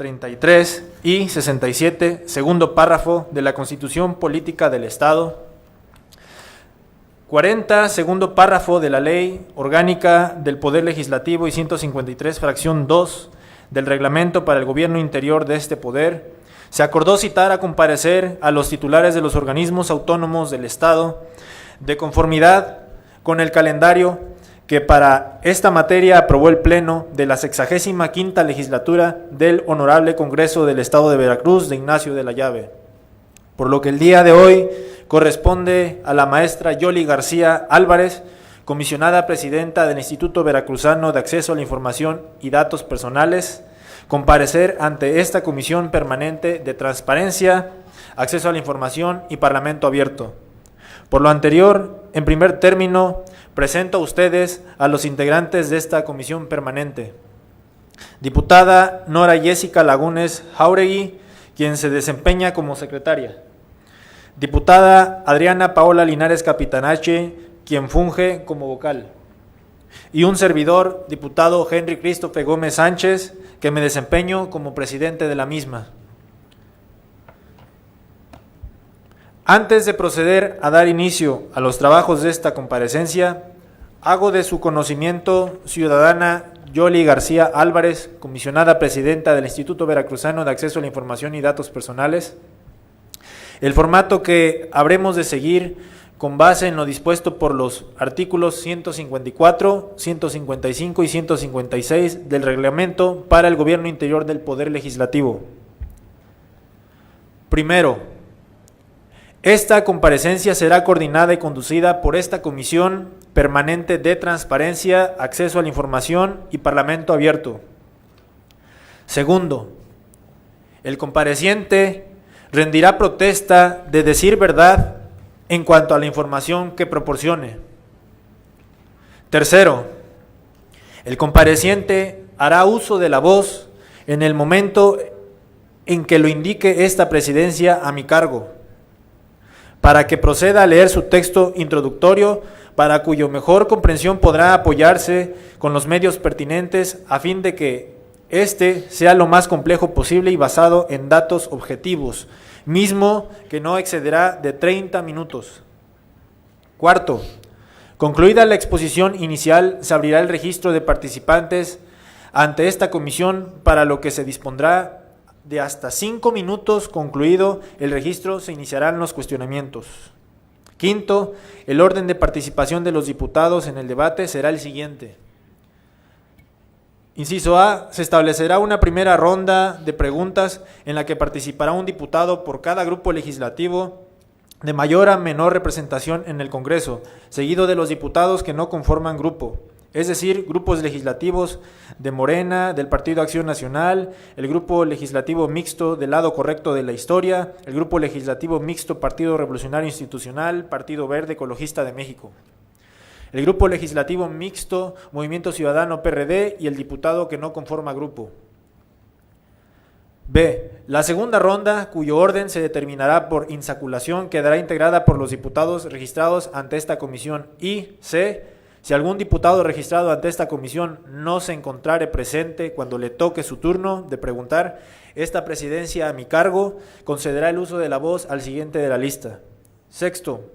33 y 67, segundo párrafo de la Constitución Política del Estado. 40, segundo párrafo de la Ley Orgánica del Poder Legislativo y 153, fracción 2 del Reglamento para el Gobierno Interior de este Poder, se acordó citar a comparecer a los titulares de los organismos autónomos del Estado de conformidad con el calendario que para esta materia aprobó el Pleno de la 65ª legislatura del Honorable Congreso del Estado de Veracruz de Ignacio de la Llave. Por lo que el día de hoy corresponde a la maestra Yoli García Álvarez, comisionada presidenta del Instituto Veracruzano de Acceso a la Información y Datos Personales, comparecer ante esta Comisión Permanente de Transparencia, Acceso a la Información y Parlamento Abierto. Por lo anterior, en primer término, presento a ustedes a los integrantes de esta Comisión Permanente. Diputada Nora Jessica Lagunes Jauregui, quien se desempeña como secretaria. Diputada Adriana Paola Linares Capitanache, quien funge como vocal. Y un servidor, diputado Henry Christopher Gómez Sánchez, que me desempeño como presidente de la misma. Antes de proceder a dar inicio a los trabajos de esta comparecencia, hago de su conocimiento ciudadana Yoli García Álvarez, comisionada presidenta del Instituto Veracruzano de Acceso a la Información y Datos Personales, el formato que habremos de seguir con base en lo dispuesto por los artículos 154, 155 y 156 del Reglamento para el Gobierno Interior del Poder Legislativo. Primero, esta comparecencia será coordinada y conducida por esta Comisión Permanente de Transparencia, Acceso a la Información y Parlamento Abierto. Segundo, el compareciente rendirá protesta de decir verdad en cuanto a la información que proporcione. Tercero, el compareciente hará uso de la voz en el momento en que lo indique esta presidencia a mi cargo, para que proceda a leer su texto introductorio, para cuyo mejor comprensión podrá apoyarse con los medios pertinentes a fin de que éste sea lo más complejo posible y basado en datos objetivos, mismo que no excederá de 30 minutos. Cuarto, concluida la exposición inicial, se abrirá el registro de participantes ante esta comisión, para lo que se dispondrá de hasta 5 minutos. Concluido el registro, se iniciarán los cuestionamientos. Quinto, el orden de participación de los diputados en el debate será el siguiente. Inciso A, se establecerá una primera ronda de preguntas en la que participará un diputado por cada grupo legislativo de mayor a menor representación en el Congreso, seguido de los diputados que no conforman grupo, es decir, grupos legislativos de Morena, del Partido Acción Nacional, el grupo legislativo mixto del lado correcto de la historia, el grupo legislativo mixto Partido Revolucionario Institucional, Partido Verde Ecologista de México, el grupo legislativo mixto Movimiento Ciudadano PRD y el diputado que no conforma grupo. B. La segunda ronda, cuyo orden se determinará por insaculación, quedará integrada por los diputados registrados ante esta comisión. Y C. Si algún diputado registrado ante esta comisión no se encontrare presente cuando le toque su turno de preguntar, esta presidencia a mi cargo concederá el uso de la voz al siguiente de la lista. Sexto,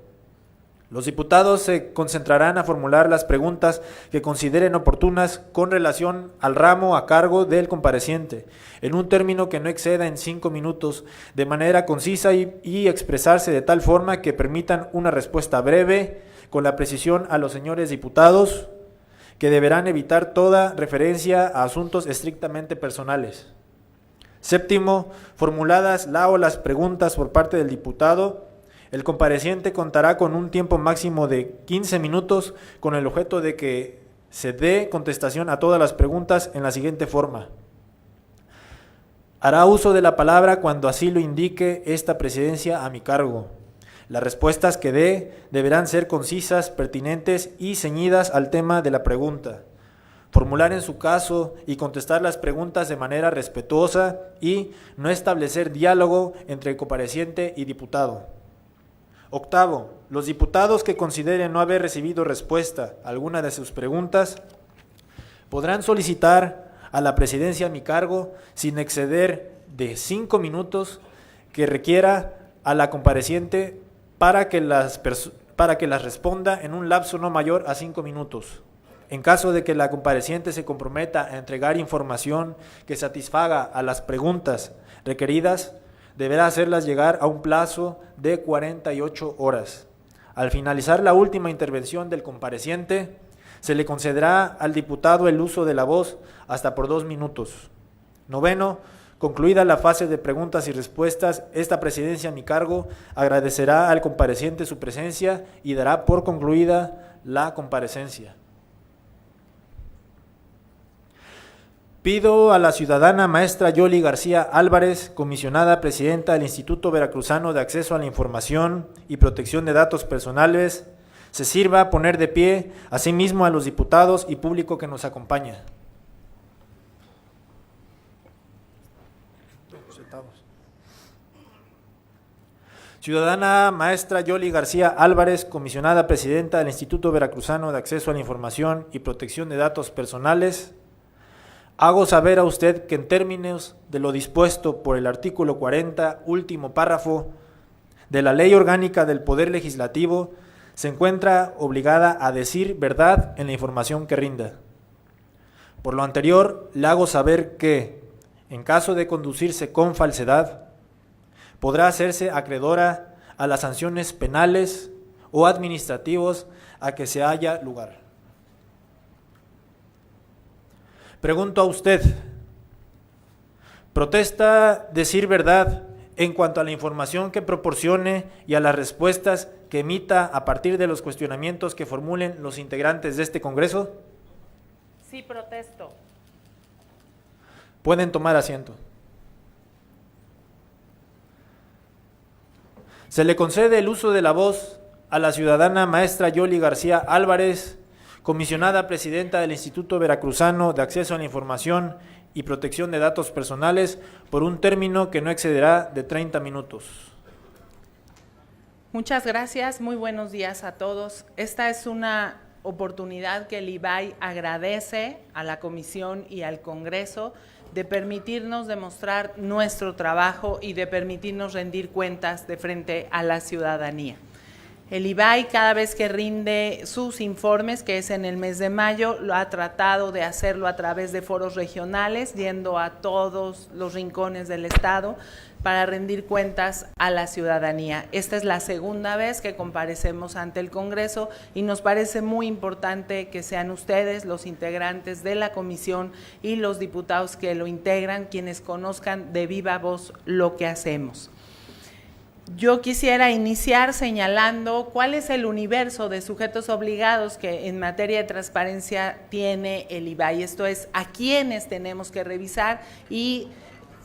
los diputados se concentrarán a formular las preguntas que consideren oportunas con relación al ramo a cargo del compareciente, en un término que no exceda en 5 minutos, de manera concisa y expresarse de tal forma que permitan una respuesta breve, con la precisión a los señores diputados, que deberán evitar toda referencia a asuntos estrictamente personales. Séptimo, formuladas las preguntas por parte del diputado, el compareciente contará con un tiempo máximo de 15 minutos con el objeto de que se dé contestación a todas las preguntas en la siguiente forma. Hará uso de la palabra cuando así lo indique esta presidencia a mi cargo. Las respuestas que dé deberán ser concisas, pertinentes y ceñidas al tema de la pregunta. Formular en su caso y contestar las preguntas de manera respetuosa y no establecer diálogo entre el compareciente y diputado. Octavo, los diputados que consideren no haber recibido respuesta a alguna de sus preguntas podrán solicitar a la presidencia a mi cargo sin exceder de 5 minutos que requiera a la compareciente para que las responda en un lapso no mayor a 5 minutos. En caso de que la compareciente se comprometa a entregar información que satisfaga a las preguntas requeridas, deberá hacerlas llegar a un plazo de 48 horas. Al finalizar la última intervención del compareciente, se le concederá al diputado el uso de la voz hasta por 2 minutos. Noveno, concluida la fase de preguntas y respuestas, esta presidencia a mi cargo agradecerá al compareciente su presencia y dará por concluida la comparecencia. Pido a la ciudadana maestra Yoli García Álvarez, comisionada presidenta del Instituto Veracruzano de Acceso a la Información y Protección de Datos Personales, se sirva a poner de pie, asimismo a los diputados y público que nos acompaña. Ciudadana maestra Yoli García Álvarez, comisionada presidenta del Instituto Veracruzano de Acceso a la Información y Protección de Datos Personales, hago saber a usted que en términos de lo dispuesto por el artículo 40, último párrafo, de la Ley Orgánica del Poder Legislativo, se encuentra obligada a decir verdad en la información que rinda. Por lo anterior, le hago saber que, en caso de conducirse con falsedad, podrá hacerse acreedora a las sanciones penales o administrativos a que se haya lugar. Pregunto a usted, ¿protesta decir verdad en cuanto a la información que proporcione y a las respuestas que emita a partir de los cuestionamientos que formulen los integrantes de este Congreso? Sí, protesto. Pueden tomar asiento. Se le concede el uso de la voz a la ciudadana maestra Yoli García Álvarez, comisionada presidenta del Instituto Veracruzano de Acceso a la Información y Protección de Datos Personales, por un término que no excederá de 30 minutos. Muchas gracias, muy buenos días a todos. Esta es una oportunidad que el IBAI agradece a la Comisión y al Congreso de permitirnos demostrar nuestro trabajo y de permitirnos rendir cuentas de frente a la ciudadanía. El IBAI, cada vez que rinde sus informes, que es en el mes de mayo, lo ha tratado de hacerlo a través de foros regionales, yendo a todos los rincones del estado para rendir cuentas a la ciudadanía. Esta es la segunda vez que comparecemos ante el Congreso y nos parece muy importante que sean ustedes, los integrantes de la comisión y los diputados que lo integran, quienes conozcan de viva voz lo que hacemos. Yo quisiera iniciar señalando cuál es el universo de sujetos obligados que en materia de transparencia tiene el IBAI. Esto es, a quiénes tenemos que revisar y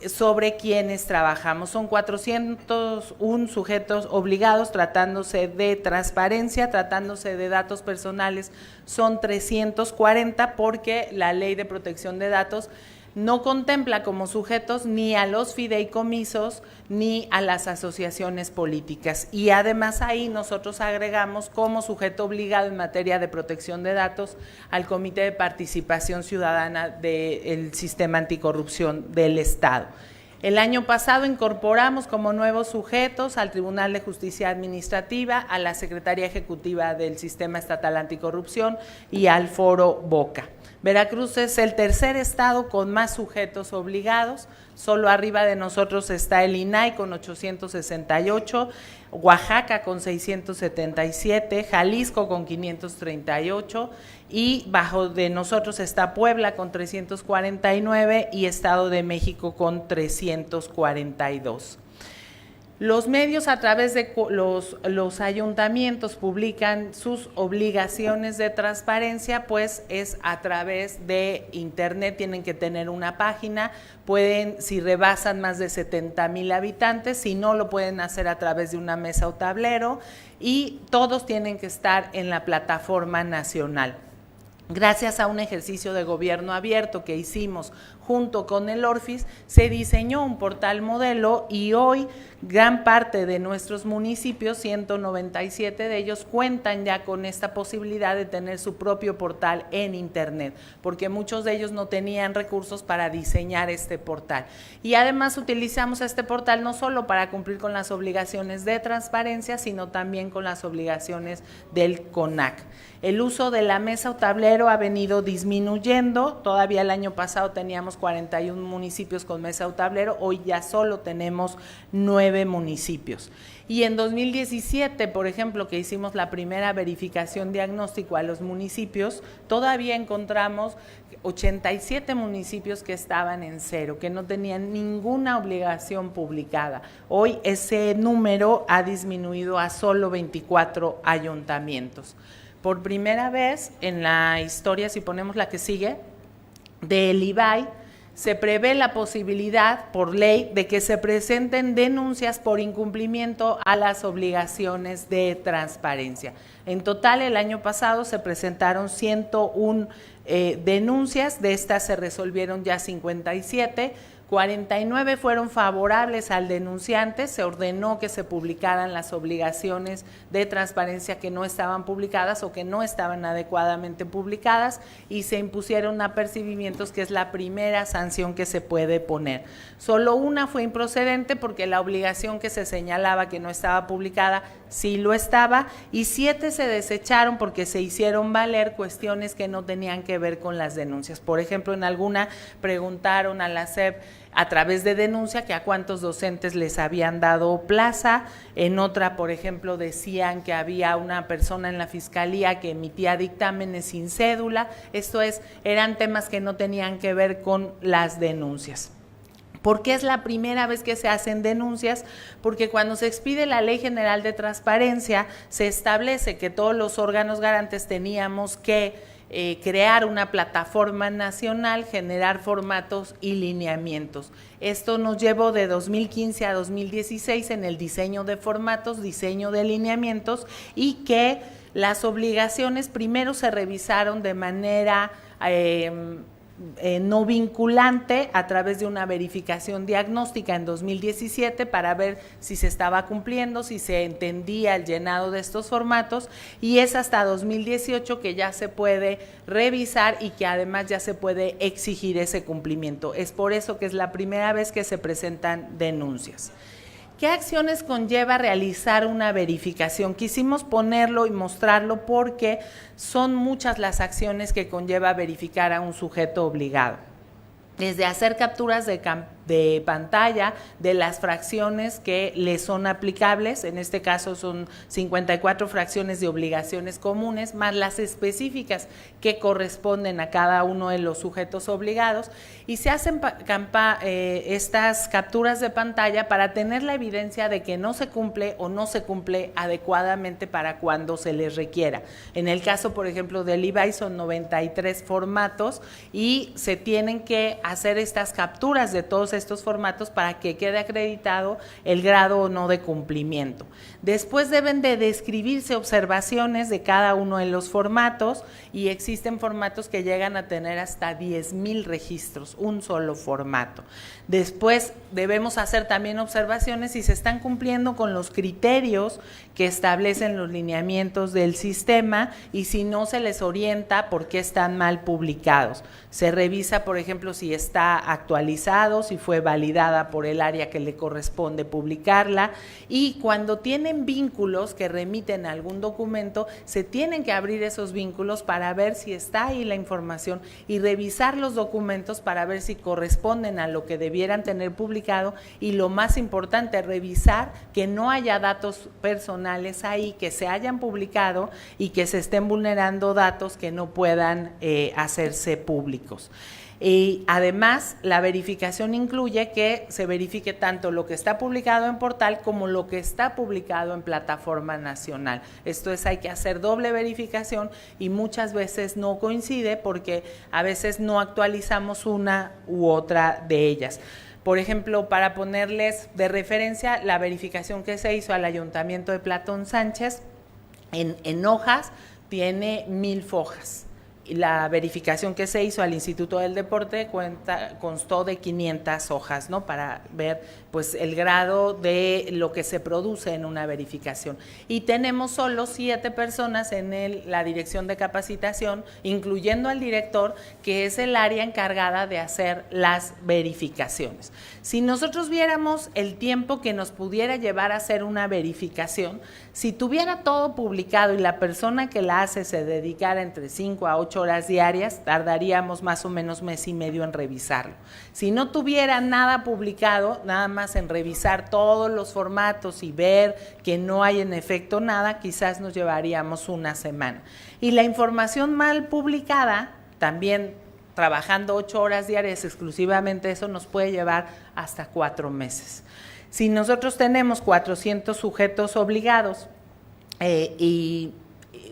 sobre quiénes trabajamos. Son 401 sujetos obligados tratándose de transparencia, tratándose de datos personales, son 340 porque la Ley de Protección de Datos no contempla como sujetos ni a los fideicomisos ni a las asociaciones políticas. Y además ahí nosotros agregamos como sujeto obligado en materia de protección de datos al Comité de Participación Ciudadana del Sistema Anticorrupción del Estado. El año pasado incorporamos como nuevos sujetos al Tribunal de Justicia Administrativa, a la Secretaría Ejecutiva del Sistema Estatal Anticorrupción y al Foro Boca. Veracruz es el tercer estado con más sujetos obligados, solo arriba de nosotros está el INAI con 868, Oaxaca con 677, Jalisco con 538 y bajo de nosotros está Puebla con 349 y Estado de México con 342. Los medios a través de los ayuntamientos publican sus obligaciones de transparencia, pues es a través de internet, tienen que tener una página, pueden, si rebasan más de 70,000 habitantes, si no lo pueden hacer a través de una mesa o tablero y todos tienen que estar en la plataforma nacional. Gracias a un ejercicio de gobierno abierto que hicimos junto con el ORFIS, se diseñó un portal modelo y hoy gran parte de nuestros municipios, 197 de ellos, cuentan ya con esta posibilidad de tener su propio portal en Internet, porque muchos de ellos no tenían recursos para diseñar este portal. Y además utilizamos este portal no solo para cumplir con las obligaciones de transparencia, sino también con las obligaciones del CONAC. El uso de la mesa o tablero ha venido disminuyendo, todavía el año pasado teníamos 41 municipios con mesa o tablero, hoy ya solo tenemos 9 municipios. Y en 2017, por ejemplo, que hicimos la primera verificación diagnóstico a los municipios, todavía encontramos 87 municipios que estaban en cero, que no tenían ninguna obligación publicada. Hoy ese número ha disminuido a solo 24 ayuntamientos. Por primera vez en la historia, si ponemos la que sigue, del IBAI, se prevé la posibilidad por ley de que se presenten denuncias por incumplimiento a las obligaciones de transparencia. En total, el año pasado se presentaron 101 denuncias, de estas se resolvieron ya 57, 49 fueron favorables al denunciante, se ordenó que se publicaran las obligaciones de transparencia que no estaban publicadas o que no estaban adecuadamente publicadas y se impusieron apercibimientos, que es la primera sanción que se puede poner. Solo una fue improcedente porque la obligación que se señalaba que no estaba publicada sí lo estaba, y 7 se desecharon porque se hicieron valer cuestiones que no tenían que ver con las denuncias. Por ejemplo, en alguna preguntaron a la SEP a través de denuncia que a cuántos docentes les habían dado plaza, en otra, por ejemplo, decían que había una persona en la fiscalía que emitía dictámenes sin cédula. Esto es, eran temas que no tenían que ver con las denuncias. ¿Por qué es la primera vez que se hacen denuncias? Porque cuando se expide la Ley General de Transparencia, se establece que todos los órganos garantes teníamos que crear una plataforma nacional, generar formatos y lineamientos. Esto nos llevó de 2015 a 2016 en el diseño de formatos, diseño de lineamientos, y que las obligaciones primero se revisaron de manera no vinculante a través de una verificación diagnóstica en 2017 para ver si se estaba cumpliendo, si se entendía el llenado de estos formatos, y es hasta 2018 que ya se puede revisar y que además ya se puede exigir ese cumplimiento. Es por eso que es la primera vez que se presentan denuncias. ¿Qué acciones conlleva realizar una verificación? Quisimos ponerlo y mostrarlo porque son muchas las acciones que conlleva verificar a un sujeto obligado. Desde hacer capturas de pantalla de las fracciones que le son aplicables, en este caso son 54 fracciones de obligaciones comunes, más las específicas que corresponden a cada uno de los sujetos obligados, y se hacen estas capturas de pantalla para tener la evidencia de que no se cumple o no se cumple adecuadamente para cuando se les requiera. En el caso, por ejemplo, del IBAI son 93 formatos y se tienen que hacer estas capturas de todos estos formatos para que quede acreditado el grado o no de cumplimiento. Después deben de describirse observaciones de cada uno de los formatos, y existen formatos que llegan a tener hasta 10,000 registros, un solo formato. Después debemos hacer también observaciones si se están cumpliendo con los criterios que establecen los lineamientos del sistema, y si no, se les orienta por qué están mal publicados. Se revisa, por ejemplo, si está actualizado, si fue validada por el área que le corresponde publicarla, y cuando tienen vínculos que remiten a algún documento, se tienen que abrir esos vínculos para ver si está ahí la información y revisar los documentos para ver si corresponden a lo que debieran tener publicado, y lo más importante, revisar que no haya datos personales ahí que se hayan publicado y que se estén vulnerando datos que no puedan hacerse públicos. Y además, la verificación incluye que se verifique tanto lo que está publicado en portal como lo que está publicado en plataforma nacional. Esto es, hay que hacer doble verificación, y muchas veces no coincide porque a veces no actualizamos una u otra de ellas. Por ejemplo, para ponerles de referencia, la verificación que se hizo al Ayuntamiento de Platón Sánchez, en hojas tiene 1000 fojas. La verificación que se hizo al Instituto del Deporte constó de 500 hojas, ¿no? Para ver pues el grado de lo que se produce en una verificación. Y tenemos solo 7 personas en la dirección de capacitación, incluyendo al director, que es el área encargada de hacer las verificaciones. Si nosotros viéramos el tiempo que nos pudiera llevar a hacer una verificación, si tuviera todo publicado y la persona que la hace se dedicara entre 5 a 8 horas diarias, tardaríamos más o menos mes y medio en revisarlo. Si no tuviera nada publicado, nada más en revisar todos los formatos y ver que no hay en efecto nada, quizás nos llevaríamos una semana. Y la información mal publicada, también trabajando 8 horas diarias exclusivamente, eso nos puede llevar hasta 4 meses. Si nosotros tenemos 400 sujetos obligados y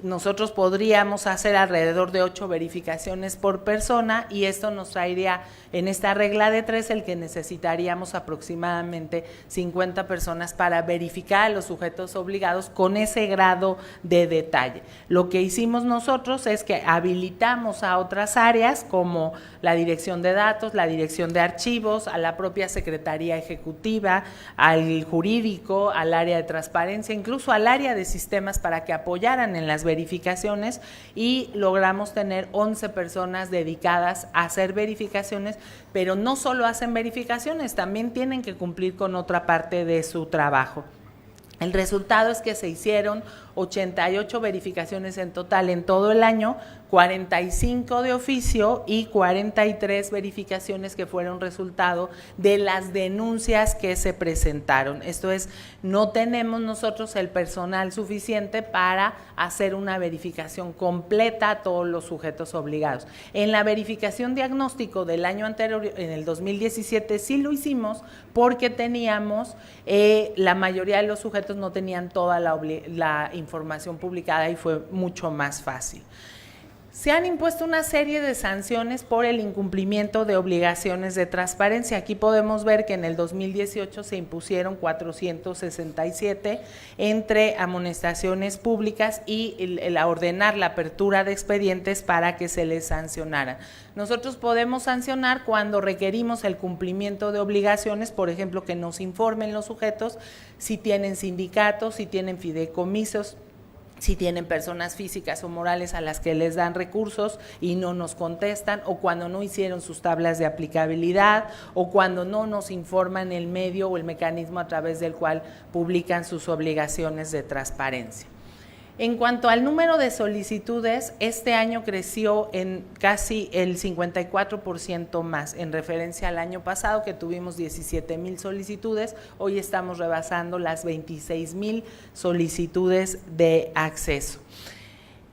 nosotros podríamos hacer alrededor de 8 verificaciones por persona, y esto nos traería en esta regla de 3 el que necesitaríamos aproximadamente 50 personas para verificar a los sujetos obligados con ese grado de detalle. Lo que hicimos nosotros es que habilitamos a otras áreas como la dirección de datos, la dirección de archivos, a la propia Secretaría Ejecutiva, al jurídico, al área de transparencia, incluso al área de sistemas para que apoyaran en las verificaciones, y logramos tener 11 personas dedicadas a hacer verificaciones, pero no solo hacen verificaciones, también tienen que cumplir con otra parte de su trabajo. El resultado es que se hicieron 88 verificaciones en total en todo el año, 45 de oficio y 43 verificaciones que fueron resultado de las denuncias que se presentaron. Esto es, no tenemos nosotros el personal suficiente para hacer una verificación completa a todos los sujetos obligados. En la verificación diagnóstico del año anterior, en el 2017, sí lo hicimos porque teníamos, la mayoría de los sujetos no tenían toda la información publicada y fue mucho más fácil. Se han impuesto una serie de sanciones por el incumplimiento de obligaciones de transparencia. Aquí podemos ver que en el 2018 se impusieron 467 entre amonestaciones públicas y el ordenar la apertura de expedientes para que se les sancionaran. Nosotros podemos sancionar cuando requerimos el cumplimiento de obligaciones, por ejemplo, que nos informen los sujetos si tienen sindicatos, si tienen fideicomisos, si tienen personas físicas o morales a las que les dan recursos y no nos contestan, o cuando no hicieron sus tablas de aplicabilidad, o cuando no nos informan el medio o el mecanismo a través del cual publican sus obligaciones de transparencia. En cuanto al número de solicitudes, este año creció en casi el 54% más en referencia al año pasado, que tuvimos 17,000 solicitudes. Hoy estamos rebasando las 26,000 solicitudes de acceso.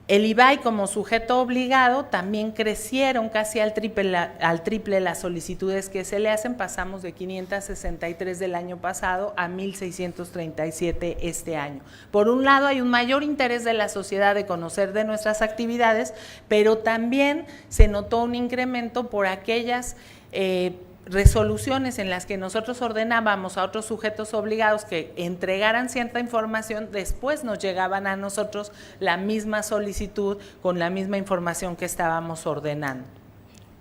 El IBAI como sujeto obligado también crecieron casi al triple las solicitudes que se le hacen. Pasamos de 563 del año pasado a 1,637 este año. Por un lado, hay un mayor interés de la sociedad de conocer de nuestras actividades, pero también se notó un incremento por aquellas resoluciones en las que nosotros ordenábamos a otros sujetos obligados que entregaran cierta información, después nos llegaban a nosotros la misma solicitud con la misma información que estábamos ordenando.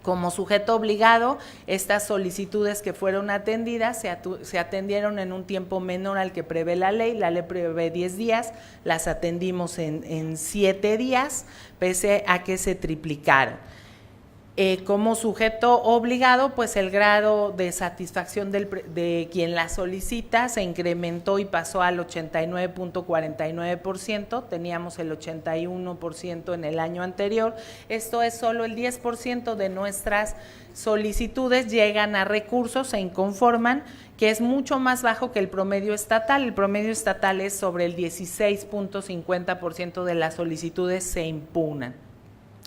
Como sujeto obligado, estas solicitudes que fueron atendidas se atendieron en un tiempo menor al que prevé la ley prevé 10 días, las atendimos en 7 días, pese a que se triplicaron. Como sujeto obligado, pues el grado de satisfacción de quien la solicita se incrementó y pasó al 89.49%, teníamos el 81% en el año anterior. Esto es, solo el 10% de nuestras solicitudes llegan a recursos, se inconforman, que es mucho más bajo que el promedio estatal. El promedio estatal es sobre el 16.50% de las solicitudes se impugnan.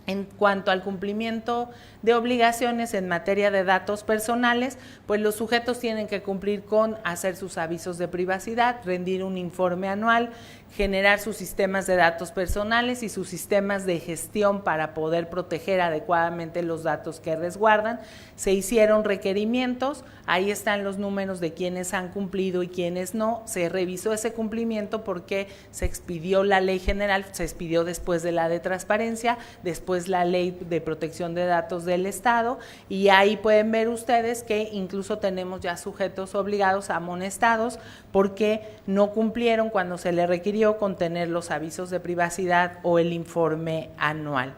En cuanto al cumplimiento de obligaciones en materia de datos personales, pues los sujetos tienen que cumplir con hacer sus avisos de privacidad, rendir un informe anual, generar sus sistemas de datos personales y sus sistemas de gestión para poder proteger adecuadamente los datos que resguardan. Se hicieron requerimientos, ahí están los números de quienes han cumplido y quienes no. Se revisó ese cumplimiento porque se expidió la ley general, se expidió después de la de transparencia, después es la Ley de Protección de Datos del Estado, y ahí pueden ver ustedes que incluso tenemos ya sujetos obligados amonestados porque no cumplieron cuando se les requirió con tener los avisos de privacidad o el informe anual.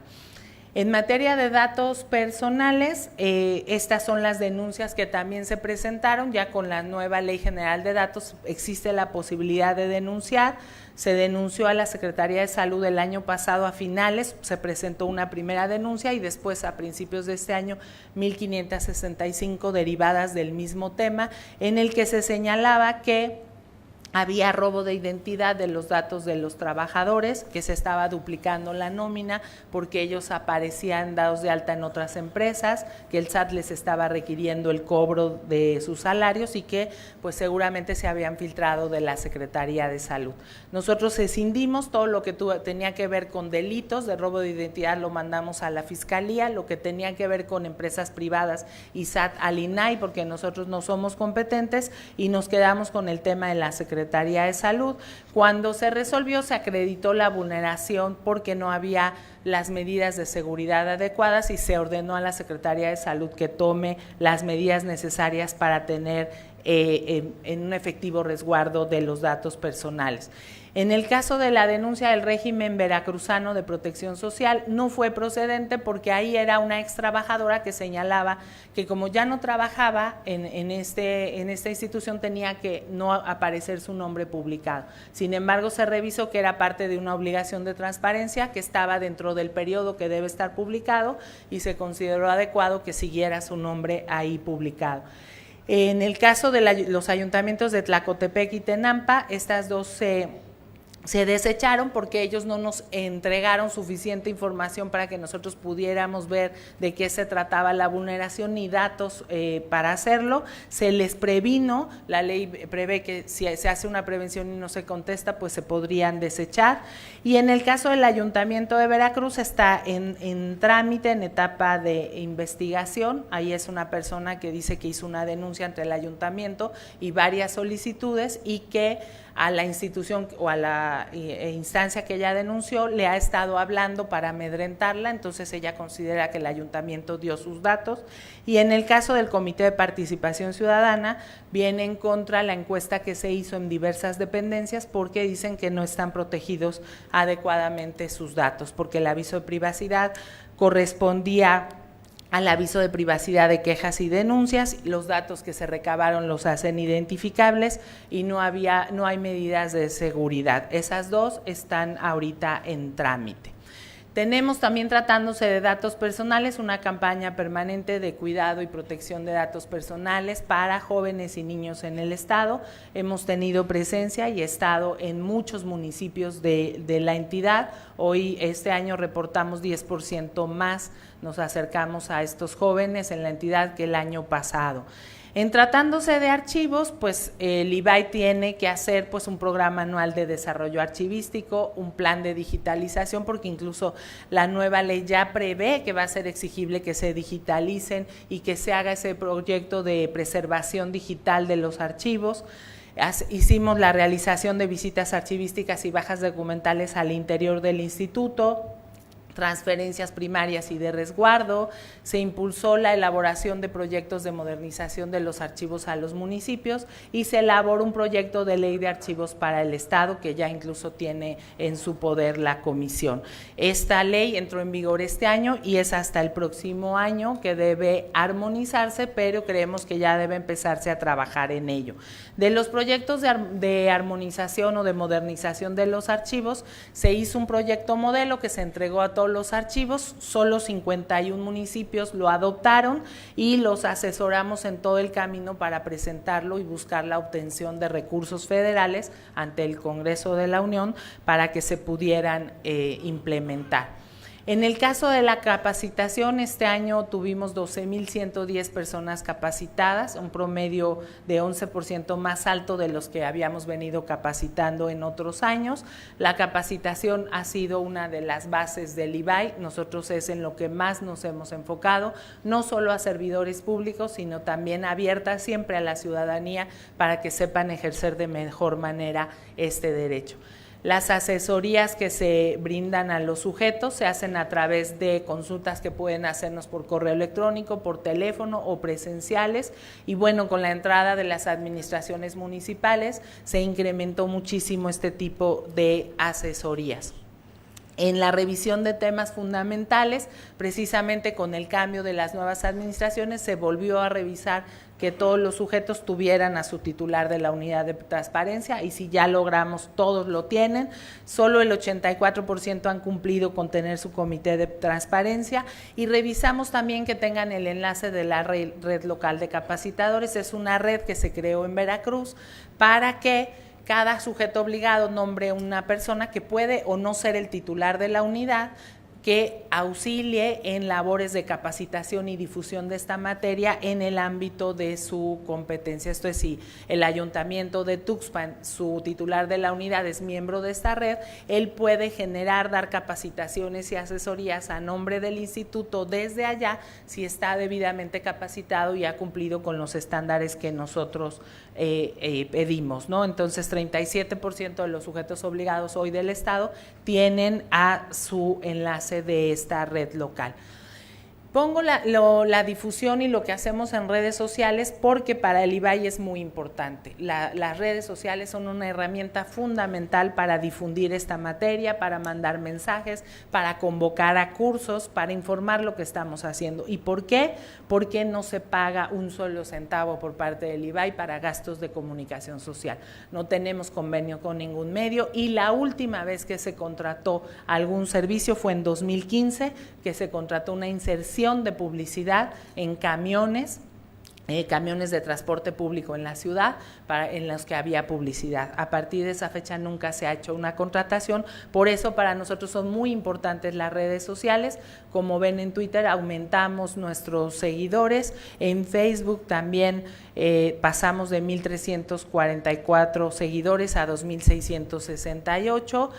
En materia de datos personales, estas son las denuncias que también se presentaron. Ya con la nueva Ley General de Datos existe la posibilidad de denunciar. Se denunció a la Secretaría de Salud el año pasado a finales, se presentó una primera denuncia y después a principios de este año 1.565 derivadas del mismo tema, en el que se señalaba que había robo de identidad de los datos de los trabajadores, que se estaba duplicando la nómina porque ellos aparecían dados de alta en otras empresas, que el SAT les estaba requiriendo el cobro de sus salarios y que pues seguramente se habían filtrado de la Secretaría de Salud. Nosotros escindimos todo lo que tenía que ver con delitos de robo de identidad, lo mandamos a la Fiscalía, lo que tenía que ver con empresas privadas y SAT al INAI, porque nosotros no somos competentes, y nos quedamos con el tema de la Secretaría de Salud. Cuando se resolvió, se acreditó la vulneración porque no había las medidas de seguridad adecuadas y se ordenó a la Secretaría de Salud que tome las medidas necesarias para tener en un efectivo resguardo de los datos personales. En el caso de la denuncia del régimen veracruzano de protección social, no fue procedente porque ahí era una ex trabajadora que señalaba que como ya no trabajaba en esta institución, tenía que no aparecer su nombre publicado. Sin embargo, se revisó que era parte de una obligación de transparencia, que estaba dentro del periodo que debe estar publicado y se consideró adecuado que siguiera su nombre ahí publicado. En el caso de los ayuntamientos de Tlacotepec y Tenampa, estas dos se desecharon porque ellos no nos entregaron suficiente información para que nosotros pudiéramos ver de qué se trataba la vulneración ni datos para hacerlo. Se les previno, la ley prevé que si se hace una prevención y no se contesta, pues se podrían desechar. Y en el caso del Ayuntamiento de Veracruz está en trámite, en etapa de investigación. Ahí es una persona que dice que hizo una denuncia ante el ayuntamiento y varias solicitudes, y que a la institución o a la instancia que ella denunció le ha estado hablando para amedrentarla, entonces ella considera que el ayuntamiento dio sus datos. Y en el caso del Comité de Participación Ciudadana, viene en contra la encuesta que se hizo en diversas dependencias porque dicen que no están protegidos adecuadamente sus datos, porque el aviso de privacidad correspondía al aviso de privacidad de quejas y denuncias. Los datos que se recabaron los hacen identificables y no hay medidas de seguridad. Esas dos están ahorita en trámite. Tenemos también, tratándose de datos personales, una campaña permanente de cuidado y protección de datos personales para jóvenes y niños en el estado. Hemos tenido presencia y estado en muchos municipios de la entidad. Hoy, este año, reportamos 10% más, nos acercamos a estos jóvenes en la entidad que el año pasado. En tratándose de archivos, pues el IBAI tiene que hacer pues un programa anual de desarrollo archivístico, un plan de digitalización, porque incluso la nueva ley ya prevé que va a ser exigible que se digitalicen y que se haga ese proyecto de preservación digital de los archivos. Hicimos la realización de visitas archivísticas y bajas documentales al interior del instituto, transferencias primarias y de resguardo. Se impulsó la elaboración de proyectos de modernización de los archivos a los municipios y se elaboró un proyecto de ley de archivos para el Estado que ya incluso tiene en su poder la comisión. Esta ley entró en vigor este año y es hasta el próximo año que debe armonizarse, pero creemos que ya debe empezarse a trabajar en ello. De los proyectos de armonización o de modernización de los archivos, se hizo un proyecto modelo que se entregó a todos los archivos, solo 51 municipios lo adoptaron y los asesoramos en todo el camino para presentarlo y buscar la obtención de recursos federales ante el Congreso de la Unión para que se pudieran implementar. En el caso de la capacitación, este año tuvimos 12,110 personas capacitadas, un promedio de 11% más alto de los que habíamos venido capacitando en otros años. La capacitación ha sido una de las bases del IBAI, nosotros es en lo que más nos hemos enfocado, no solo a servidores públicos, sino también abierta siempre a la ciudadanía para que sepan ejercer de mejor manera este derecho. Las asesorías que se brindan a los sujetos se hacen a través de consultas que pueden hacernos por correo electrónico, por teléfono o presenciales. Y bueno, con la entrada de las administraciones municipales se incrementó muchísimo este tipo de asesorías. En la revisión de temas fundamentales, precisamente con el cambio de las nuevas administraciones, se volvió a revisar que todos los sujetos tuvieran a su titular de la unidad de transparencia, y si ya logramos, todos lo tienen. Solo el 84% han cumplido con tener su comité de transparencia, y revisamos también que tengan el enlace de la red local de capacitadores. Es una red que se creó en Veracruz para que cada sujeto obligado nombre una persona que puede o no ser el titular de la unidad, que auxilie en labores de capacitación y difusión de esta materia en el ámbito de su competencia. Esto es, si el Ayuntamiento de Tuxpan, su titular de la unidad, es miembro de esta red, él puede dar capacitaciones y asesorías a nombre del instituto desde allá, si está debidamente capacitado y ha cumplido con los estándares que nosotros pedimos, ¿no? Entonces, 37% de los sujetos obligados hoy del Estado tienen a su enlace de esta red local. Pongo la difusión y lo que hacemos en redes sociales porque para el IBAI es muy importante. Las redes sociales son una herramienta fundamental para difundir esta materia, para mandar mensajes, para convocar a cursos, para informar lo que estamos haciendo. ¿Y por qué? Porque no se paga un solo centavo por parte del IBAI para gastos de comunicación social. No tenemos convenio con ningún medio, y la última vez que se contrató algún servicio fue en 2015, que se contrató una inserción de publicidad en camiones de transporte público en la ciudad, en los que había publicidad. A partir de esa fecha nunca se ha hecho una contratación, por eso para nosotros son muy importantes las redes sociales. Como ven, en Twitter aumentamos nuestros seguidores, en Facebook también pasamos de 1,344 seguidores a 2,668.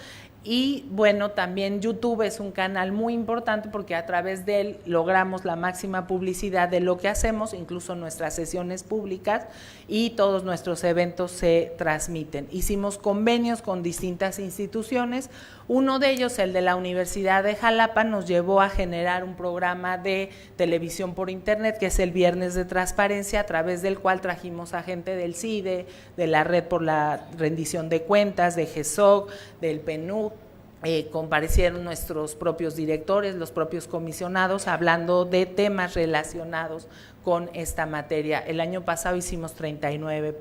Y bueno, también YouTube es un canal muy importante porque a través de él logramos la máxima publicidad de lo que hacemos, incluso nuestras sesiones públicas y todos nuestros eventos se transmiten. Hicimos convenios con distintas instituciones, uno de ellos, el de la Universidad de Jalapa, nos llevó a generar un programa de televisión por internet que es el Viernes de Transparencia, a través del cual trajimos a gente del CIDE, de la Red por la Rendición de Cuentas, de GESOC, del PNUD. Comparecieron nuestros propios directores, los propios comisionados, hablando de temas relacionados con esta materia. El año pasado hicimos 39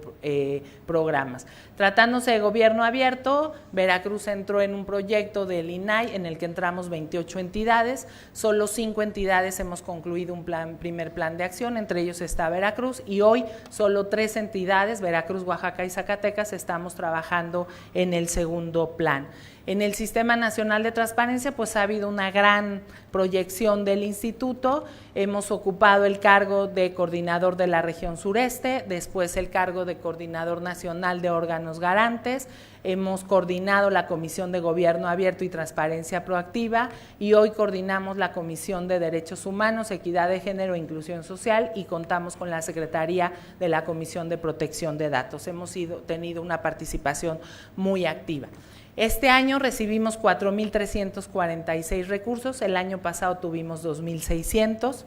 programas. Tratándose de gobierno abierto, Veracruz entró en un proyecto del INAI en el que entramos 28 entidades, solo 5 entidades hemos concluido un primer plan de acción, entre ellos está Veracruz, y hoy solo 3 entidades, Veracruz, Oaxaca y Zacatecas, estamos trabajando en el segundo plan. En el Sistema Nacional de Transparencia, pues ha habido una gran proyección del instituto. Hemos ocupado el cargo de coordinador de la región sureste, después el cargo de coordinador nacional de órganos garantes, hemos coordinado la Comisión de Gobierno Abierto y Transparencia Proactiva, y hoy coordinamos la Comisión de Derechos Humanos, Equidad de Género e Inclusión Social, y contamos con la Secretaría de la Comisión de Protección de Datos. Hemos tenido una participación muy activa. Este año recibimos 4,346 recursos, el año pasado tuvimos 2,600.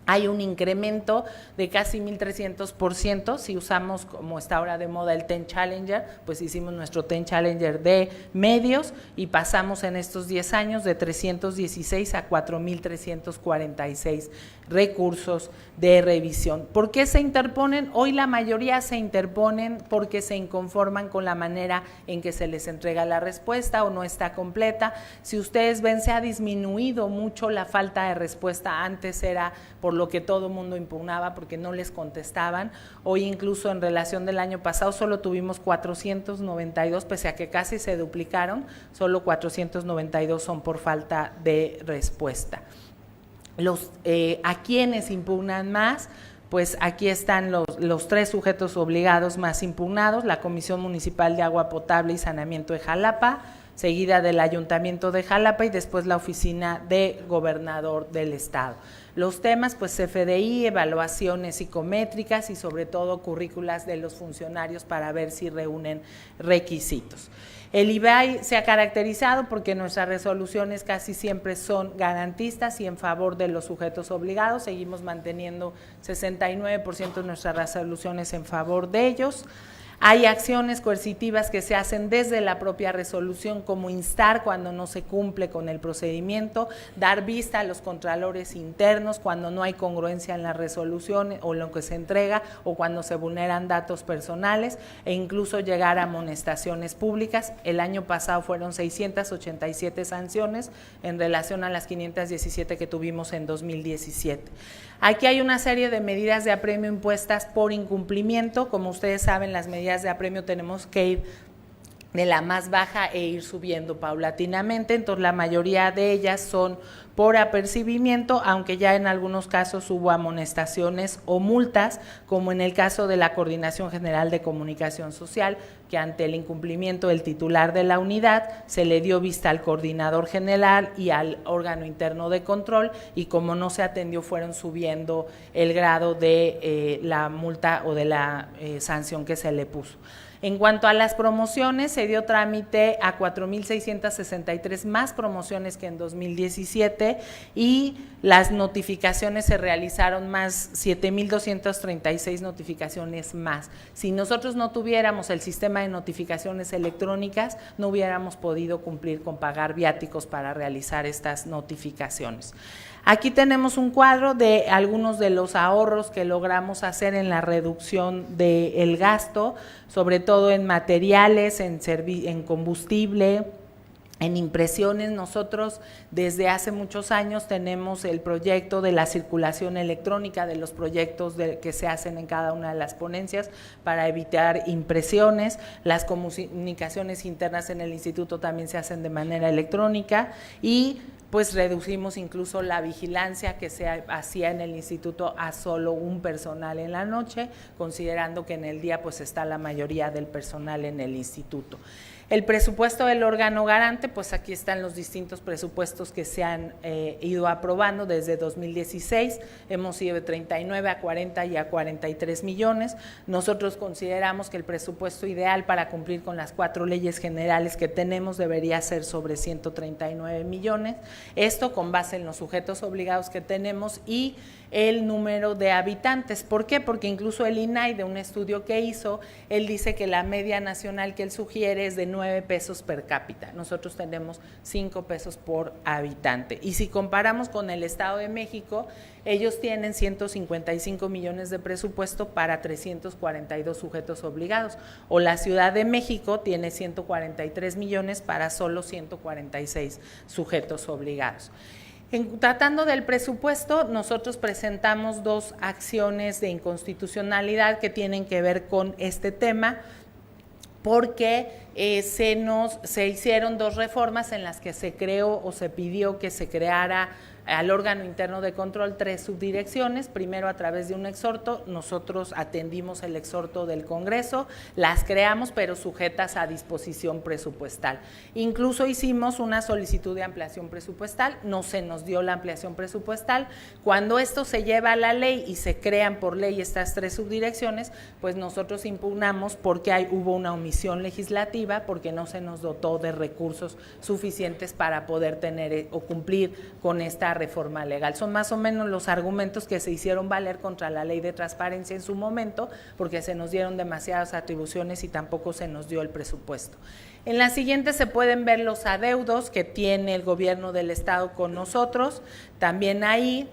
Hay un incremento de casi 1,300%, si usamos, como está ahora de moda, el Ten Challenger, pues hicimos nuestro Ten Challenger de medios y pasamos en estos 10 años de 316 a 4,346 recursos de revisión. ¿Por qué se interponen? Hoy la mayoría se interponen porque se inconforman con la manera en que se les entrega la respuesta o no está completa. Si ustedes ven, se ha disminuido mucho la falta de respuesta. Antes era por lo que todo el mundo impugnaba porque no les contestaban. Hoy incluso en relación del año pasado solo tuvimos 492, pese a que casi se duplicaron, solo 492 son por falta de respuesta. A quienes impugnan más, pues aquí están los 3 sujetos obligados más impugnados: la Comisión Municipal de Agua Potable y Saneamiento de Jalapa, seguida del Ayuntamiento de Jalapa y después la Oficina de Gobernador del Estado. Los temas, pues CFDI, evaluaciones psicométricas y sobre todo currículas de los funcionarios para ver si reúnen requisitos. El IBAI se ha caracterizado porque nuestras resoluciones casi siempre son garantistas y en favor de los sujetos obligados. Seguimos manteniendo 69% de nuestras resoluciones en favor de ellos. Hay acciones coercitivas que se hacen desde la propia resolución, como instar cuando no se cumple con el procedimiento, dar vista a los contralores internos cuando no hay congruencia en la resolución o lo que se entrega o cuando se vulneran datos personales e incluso llegar a amonestaciones públicas. El año pasado fueron 687 sanciones en relación a las 517 que tuvimos en 2017. Aquí hay una serie de medidas de apremio impuestas por incumplimiento. Como ustedes saben, las medidas de apremio tenemos que ir de la más baja e ir subiendo paulatinamente, entonces la mayoría de ellas son por apercibimiento, aunque ya en algunos casos hubo amonestaciones o multas, como en el caso de la Coordinación General de Comunicación Social, que ante el incumplimiento del titular de la unidad se le dio vista al coordinador general y al órgano interno de control, y como no se atendió fueron subiendo el grado de la multa o de la sanción que se le puso. En cuanto a las promociones, se dio trámite a 4,663 más promociones que en 2017 y las notificaciones se realizaron más, 7,236 notificaciones más. Si nosotros no tuviéramos el sistema de notificaciones electrónicas, no hubiéramos podido cumplir con pagar viáticos para realizar estas notificaciones. Aquí tenemos un cuadro de algunos de los ahorros que logramos hacer en la reducción del gasto, sobre todo en materiales, en combustible, en impresiones. Nosotros desde hace muchos años tenemos el proyecto de la circulación electrónica de los proyectos que se hacen en cada una de las ponencias para evitar impresiones. Las comunicaciones internas en el instituto también se hacen de manera electrónica y pues reducimos incluso la vigilancia que se hacía en el instituto a solo un personal en la noche, considerando que en el día pues está la mayoría del personal en el instituto. El presupuesto del órgano garante, pues aquí están los distintos presupuestos que se han ido aprobando desde 2016, hemos ido de 39 a 40 y a 43 millones. Nosotros consideramos que el presupuesto ideal para cumplir con las 4 leyes generales que tenemos debería ser sobre 139 millones, esto con base en los sujetos obligados que tenemos y el número de habitantes. ¿Por qué? Porque incluso el INAI, de un estudio que hizo, él dice que la media nacional que él sugiere es de 9 pesos per cápita. Nosotros tenemos 5 pesos por habitante. Y si comparamos con el Estado de México, ellos tienen 155 millones de presupuesto para 342 sujetos obligados. O la Ciudad de México tiene 143 millones para solo 146 sujetos obligados. Tratando del presupuesto, nosotros presentamos 2 acciones de inconstitucionalidad que tienen que ver con este tema, porque se hicieron 2 reformas en las que se creó o se pidió que se creara al órgano interno de control 3 subdirecciones, primero a través de un exhorto. Nosotros atendimos el exhorto del Congreso, las creamos pero sujetas a disposición presupuestal. Incluso hicimos una solicitud de ampliación presupuestal, no se nos dio la ampliación presupuestal. Cuando esto se lleva a la ley y se crean por ley estas 3 subdirecciones, pues nosotros impugnamos porque hubo una omisión legislativa, porque no se nos dotó de recursos suficientes para poder tener o cumplir con esta reforma legal. Son más o menos los argumentos que se hicieron valer contra la ley de transparencia en su momento, porque se nos dieron demasiadas atribuciones y tampoco se nos dio el presupuesto. En la siguiente se pueden ver los adeudos que tiene el gobierno del estado con nosotros. También ahí,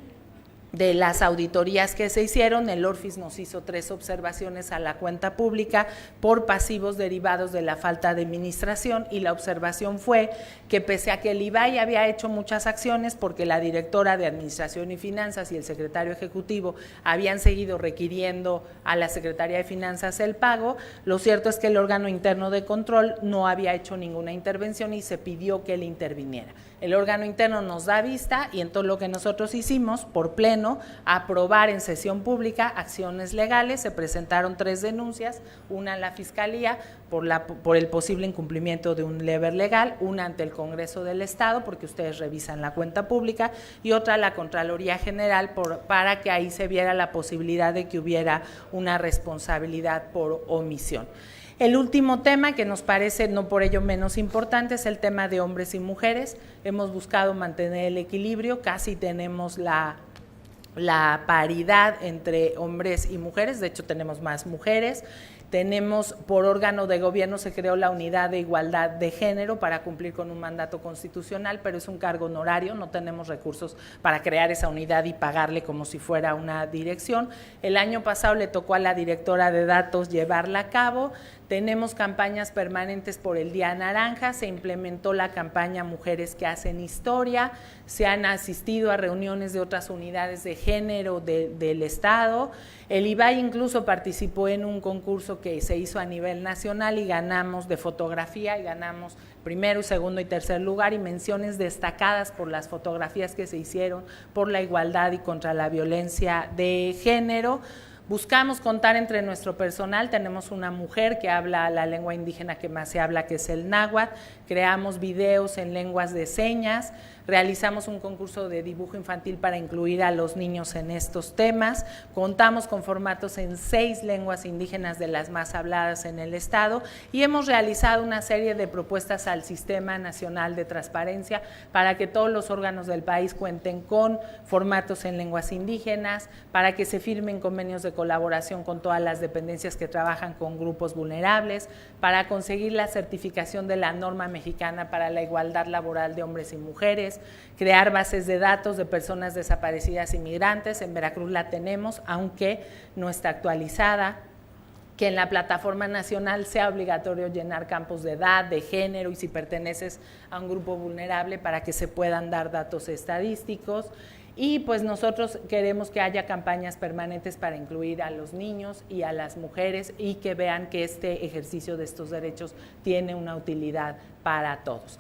de las auditorías que se hicieron, el ORFIS nos hizo 3 observaciones a la cuenta pública por pasivos derivados de la falta de administración, y la observación fue que pese a que el IBAI había hecho muchas acciones, porque la directora de Administración y Finanzas y el secretario ejecutivo habían seguido requiriendo a la Secretaría de Finanzas el pago, lo cierto es que el órgano interno de control no había hecho ninguna intervención y se pidió que él interviniera. El órgano interno nos da vista y entonces lo que nosotros hicimos por pleno, aprobar en sesión pública acciones legales. Se presentaron 3 denuncias, una a la Fiscalía por el posible incumplimiento de un deber legal, una ante el Congreso del Estado, porque ustedes revisan la cuenta pública, y otra a la Contraloría General para que ahí se viera la posibilidad de que hubiera una responsabilidad por omisión. El último tema, que nos parece no por ello menos importante, es el tema de hombres y mujeres. Hemos buscado mantener el equilibrio, casi tenemos la paridad entre hombres y mujeres, de hecho tenemos más mujeres. Tenemos, por órgano de gobierno se creó la unidad de igualdad de género para cumplir con un mandato constitucional, pero es un cargo honorario, no tenemos recursos para crear esa unidad y pagarle como si fuera una dirección. El año pasado le tocó a la directora de datos llevarla a cabo. Tenemos campañas permanentes por el Día Naranja, se implementó la campaña Mujeres que hacen historia, se han asistido a reuniones de otras unidades de género del Estado. El IBAI incluso participó en un concurso que se hizo a nivel nacional y ganamos de fotografía, y ganamos primero, segundo y tercer lugar, y menciones destacadas por las fotografías que se hicieron por la igualdad y contra la violencia de género. Buscamos contar entre nuestro personal, tenemos una mujer que habla la lengua indígena que más se habla, que es el náhuatl, creamos videos en lenguas de señas, realizamos un concurso de dibujo infantil para incluir a los niños en estos temas, contamos con formatos en 6 lenguas indígenas de las más habladas en el Estado, y hemos realizado una serie de propuestas al Sistema Nacional de Transparencia para que todos los órganos del país cuenten con formatos en lenguas indígenas, para que se firmen convenios de colaboración con todas las dependencias que trabajan con grupos vulnerables, para conseguir la certificación de la norma mexicana para la igualdad laboral de hombres y mujeres, crear bases de datos de personas desaparecidas y migrantes. En Veracruz la tenemos, aunque no está actualizada. Que en la plataforma nacional sea obligatorio llenar campos de edad, de género y si perteneces a un grupo vulnerable para que se puedan dar datos estadísticos. Y pues nosotros queremos que haya campañas permanentes para incluir a los niños y a las mujeres y que vean que este ejercicio de estos derechos tiene una utilidad para todos.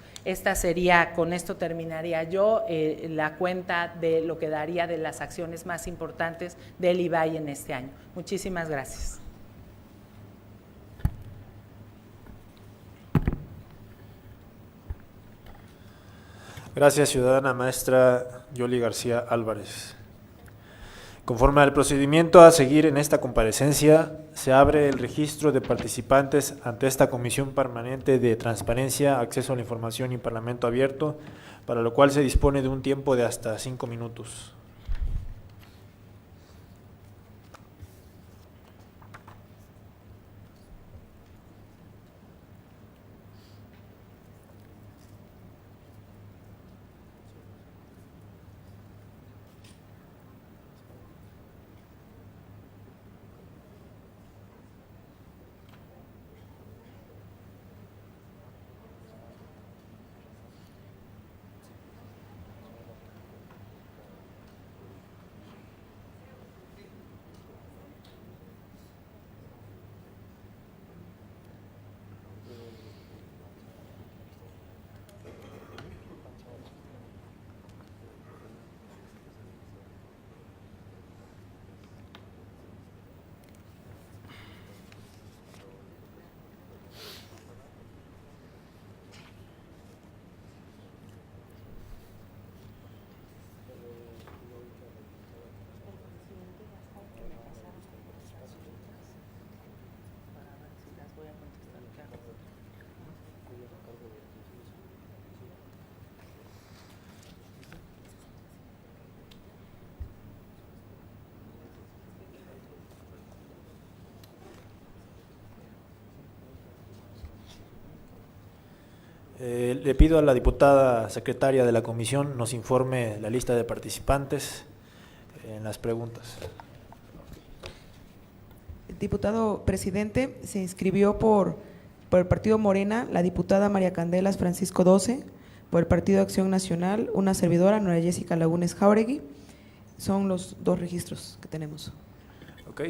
Con esto terminaría yo la cuenta de lo que daría de las acciones más importantes del IBAI en este año. Muchísimas gracias. Gracias, ciudadana maestra Yoli García Álvarez. Conforme al procedimiento a seguir en esta comparecencia, se abre el registro de participantes ante esta Comisión Permanente de Transparencia, Acceso a la Información y Parlamento Abierto, para lo cual se dispone de un tiempo de hasta 5 minutos. Le pido a la diputada secretaria de la comisión nos informe la lista de participantes en las preguntas. Diputado presidente, se inscribió por el partido Morena la diputada María Candelas Francisco 12, por el partido Acción Nacional una servidora, Nora Jessica Lagunes Jauregui. Son los 2 registros que tenemos. Ok,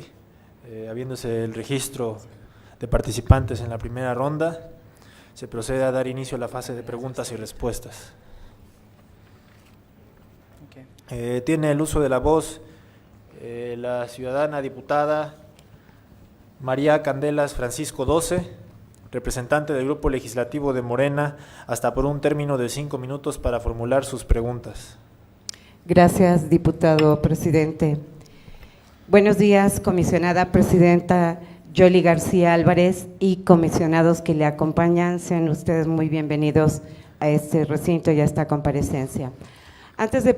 habiéndose el registro de participantes en la primera ronda, se procede a dar inicio a la fase de preguntas y respuestas. Tiene el uso de la voz la ciudadana diputada María Candelas Francisco 12, representante del Grupo Legislativo de Morena, hasta por un término de 5 minutos para formular sus preguntas. Gracias, diputado presidente. Buenos días, comisionada presidenta Yoli García Álvarez y comisionados que le acompañan. Sean ustedes muy bienvenidos a este recinto y a esta comparecencia. Antes de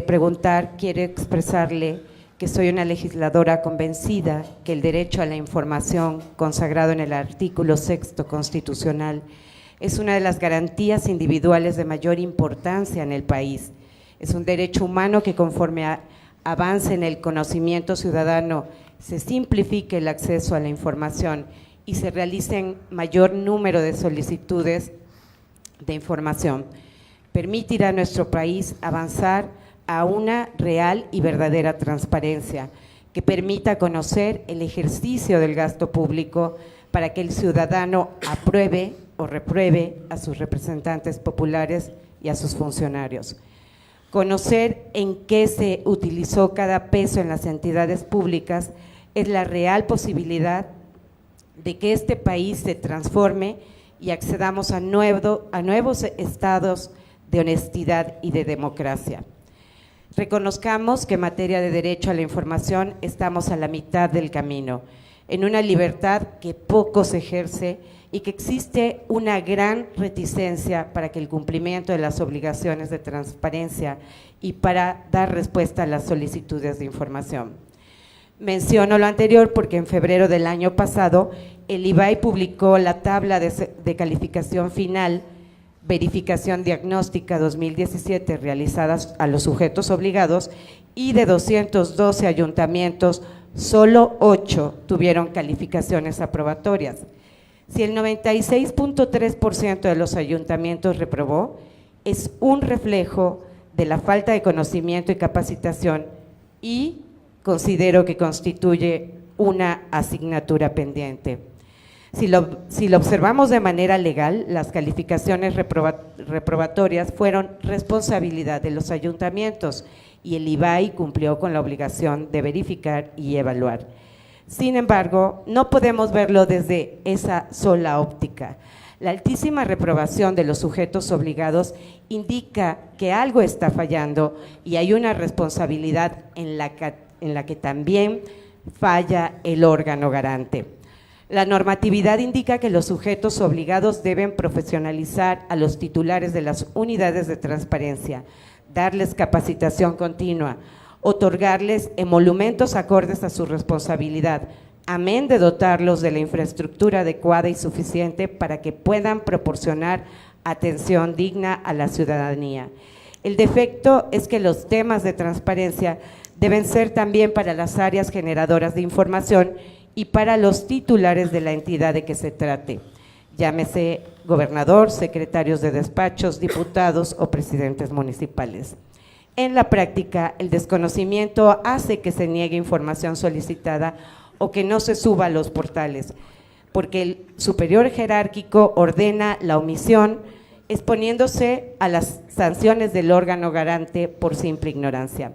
preguntar, quiero expresarle que soy una legisladora convencida que el derecho a la información, consagrado en el artículo 6º constitucional, es una de las garantías individuales de mayor importancia en el país. Es un derecho humano que, conforme avance en el conocimiento ciudadano, se simplifique el acceso a la información y se realicen mayor número de solicitudes de información, permitirá a nuestro país avanzar a una real y verdadera transparencia que permita conocer el ejercicio del gasto público para que el ciudadano apruebe o repruebe a sus representantes populares y a sus funcionarios. Conocer en qué se utilizó cada peso en las entidades públicas es la real posibilidad de que este país se transforme y accedamos a nuevos estados de honestidad y de democracia. Reconozcamos que en materia de derecho a la información estamos a la mitad del camino, en una libertad que poco se ejerce y que existe una gran reticencia para que el cumplimiento de las obligaciones de transparencia y para dar respuesta a las solicitudes de información. Menciono lo anterior porque en febrero del año pasado el IBAI publicó la tabla de calificación final, verificación diagnóstica 2017 realizadas a los sujetos obligados, y de 212 ayuntamientos, solo 8 tuvieron calificaciones aprobatorias. Si el 96.3% de los ayuntamientos reprobó, es un reflejo de la falta de conocimiento y capacitación y considero que constituye una asignatura pendiente. Si lo observamos de manera legal, las calificaciones reprobatorias fueron responsabilidad de los ayuntamientos y el IBAI cumplió con la obligación de verificar y evaluar. Sin embargo, no podemos verlo desde esa sola óptica. La altísima reprobación de los sujetos obligados indica que algo está fallando y hay una responsabilidad en la que también falla el órgano garante. La normatividad indica que los sujetos obligados deben profesionalizar a los titulares de las unidades de transparencia, darles capacitación continua, otorgarles emolumentos acordes a su responsabilidad, amén de dotarlos de la infraestructura adecuada y suficiente para que puedan proporcionar atención digna a la ciudadanía. El defecto es que los temas de transparencia deben ser también para las áreas generadoras de información y para los titulares de la entidad de que se trate, llámese gobernador, secretarios de despachos, diputados o presidentes municipales. En la práctica, el desconocimiento hace que se niegue información solicitada o que no se suba a los portales, porque el superior jerárquico ordena la omisión, exponiéndose a las sanciones del órgano garante por simple ignorancia.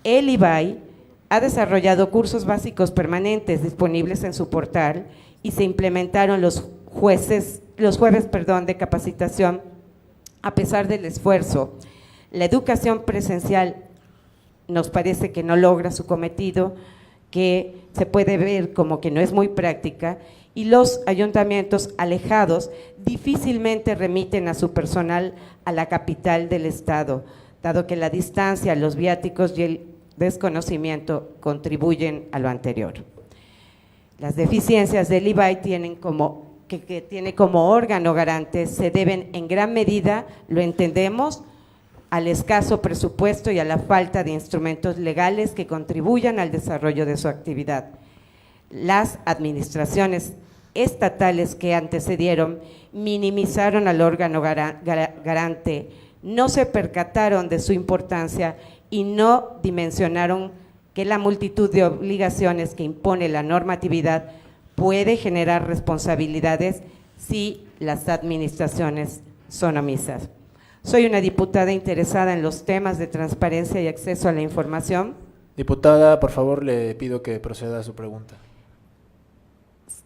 El IBAI ha desarrollado cursos básicos permanentes disponibles en su portal y se implementaron los jueves de capacitación a pesar del esfuerzo. La educación presencial nos parece que no logra su cometido, que se puede ver como que no es muy práctica, y los ayuntamientos alejados difícilmente remiten a su personal a la capital del estado, dado que la distancia, los viáticos y el desconocimiento contribuyen a lo anterior. Las deficiencias del IBAI que tiene como órgano garante se deben en gran medida, lo entendemos, al escaso presupuesto y a la falta de instrumentos legales que contribuyan al desarrollo de su actividad. Las administraciones estatales que antecedieron minimizaron al órgano garante, no se percataron de su importancia y no dimensionaron que la multitud de obligaciones que impone la normatividad puede generar responsabilidades si las administraciones son omisas. Soy una diputada interesada en los temas de transparencia y acceso a la información. Diputada, por favor, le pido que proceda a su pregunta.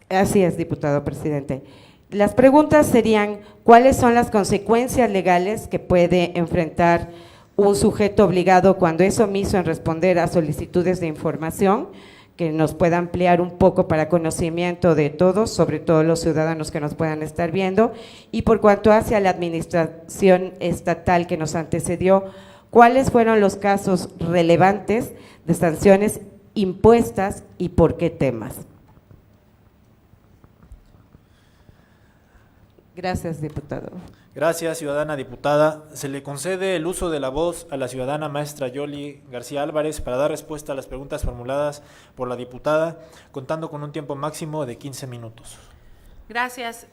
Así es, diputado presidente. Las preguntas serían, ¿cuáles son las consecuencias legales que puede enfrentar un sujeto obligado cuando es omiso en responder a solicitudes de información? Que nos pueda ampliar un poco para conocimiento de todos, sobre todo los ciudadanos que nos puedan estar viendo. Y por cuanto hacia la administración estatal que nos antecedió, ¿cuáles fueron los casos relevantes de sanciones impuestas y por qué temas? Gracias, diputado. Gracias, ciudadana diputada. Se le concede el uso de la voz a la ciudadana maestra Yoli García Álvarez para dar respuesta a las preguntas formuladas por la diputada, contando con un tiempo máximo de 15 minutos. Gracias.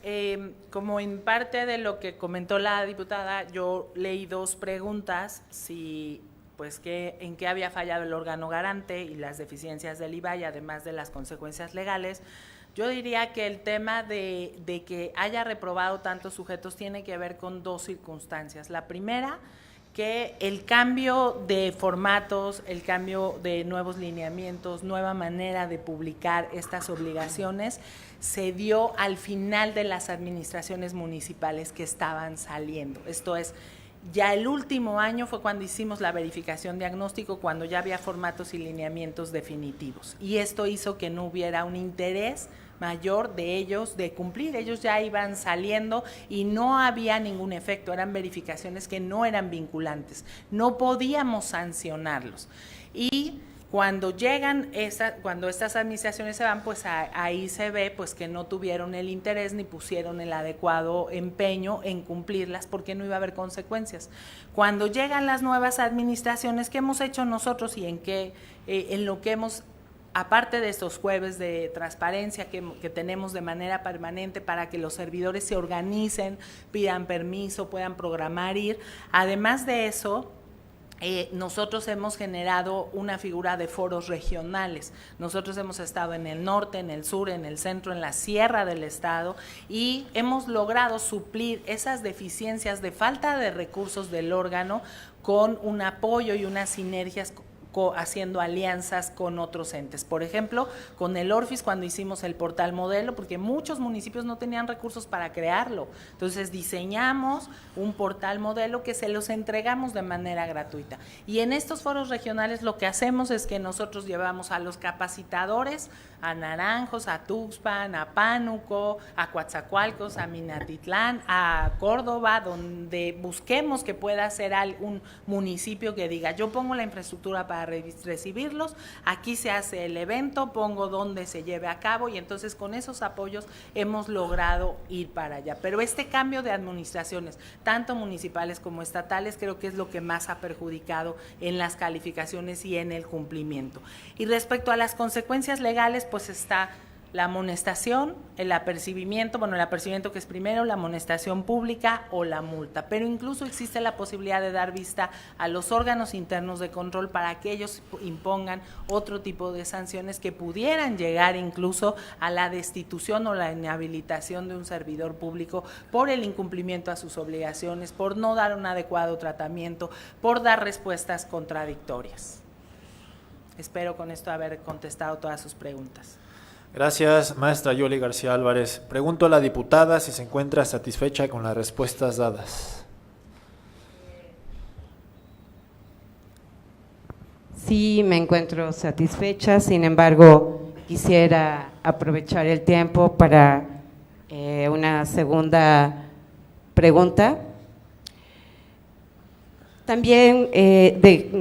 Como en parte de lo que comentó la diputada, yo leí dos preguntas, en qué había fallado el órgano garante y las deficiencias del IVAI, además de las consecuencias legales. Yo diría que el tema de que haya reprobado tantos sujetos tiene que ver con dos circunstancias. La primera, que el cambio de formatos, el cambio de nuevos lineamientos, nueva manera de publicar estas obligaciones, se dio al final de las administraciones municipales que estaban saliendo. Esto es, ya el último año fue cuando hicimos la verificación diagnóstico, cuando ya había formatos y lineamientos definitivos. Y esto hizo que no hubiera un interés mayor de ellos de cumplir. Ellos ya iban saliendo y no había ningún efecto, eran verificaciones que no eran vinculantes, no podíamos sancionarlos. Y cuando llegan, cuando estas administraciones se van, pues ahí se ve pues que no tuvieron el interés ni pusieron el adecuado empeño en cumplirlas porque no iba a haber consecuencias. Cuando llegan las nuevas administraciones, ¿qué hemos hecho nosotros y en lo que hemos, aparte de estos jueves de transparencia que tenemos de manera permanente para que los servidores se organicen, pidan permiso, puedan programar ir? Además de eso, nosotros hemos generado una figura de foros regionales. Nosotros hemos estado en el norte, en el sur, en el centro, en la sierra del estado y hemos logrado suplir esas deficiencias de falta de recursos del órgano con un apoyo y unas sinergias haciendo alianzas con otros entes. Por ejemplo, con el Orfis cuando hicimos el portal modelo, porque muchos municipios no tenían recursos para crearlo. Entonces diseñamos un portal modelo que se los entregamos de manera gratuita. Y en estos foros regionales lo que hacemos es que nosotros llevamos a los capacitadores a Naranjos, a Tuxpan, a Pánuco, a Coatzacoalcos, a Minatitlán, a Córdoba, donde busquemos que pueda ser un municipio que diga, yo pongo la infraestructura para recibirlos, aquí se hace el evento, pongo donde se lleve a cabo y entonces con esos apoyos hemos logrado ir para allá. Pero este cambio de administraciones, tanto municipales como estatales, creo que es lo que más ha perjudicado en las calificaciones y en el cumplimiento. Y respecto a las consecuencias legales, pues está la amonestación, el apercibimiento, el apercibimiento que es primero, la amonestación pública o la multa, pero incluso existe la posibilidad de dar vista a los órganos internos de control para que ellos impongan otro tipo de sanciones que pudieran llegar incluso a la destitución o la inhabilitación de un servidor público por el incumplimiento a sus obligaciones, por no dar un adecuado tratamiento, por dar respuestas contradictorias. Espero con esto haber contestado todas sus preguntas. Gracias, maestra Yoli García Álvarez. Pregunto a la diputada si se encuentra satisfecha con las respuestas dadas. Sí, me encuentro satisfecha, sin embargo, quisiera aprovechar el tiempo para una segunda pregunta. También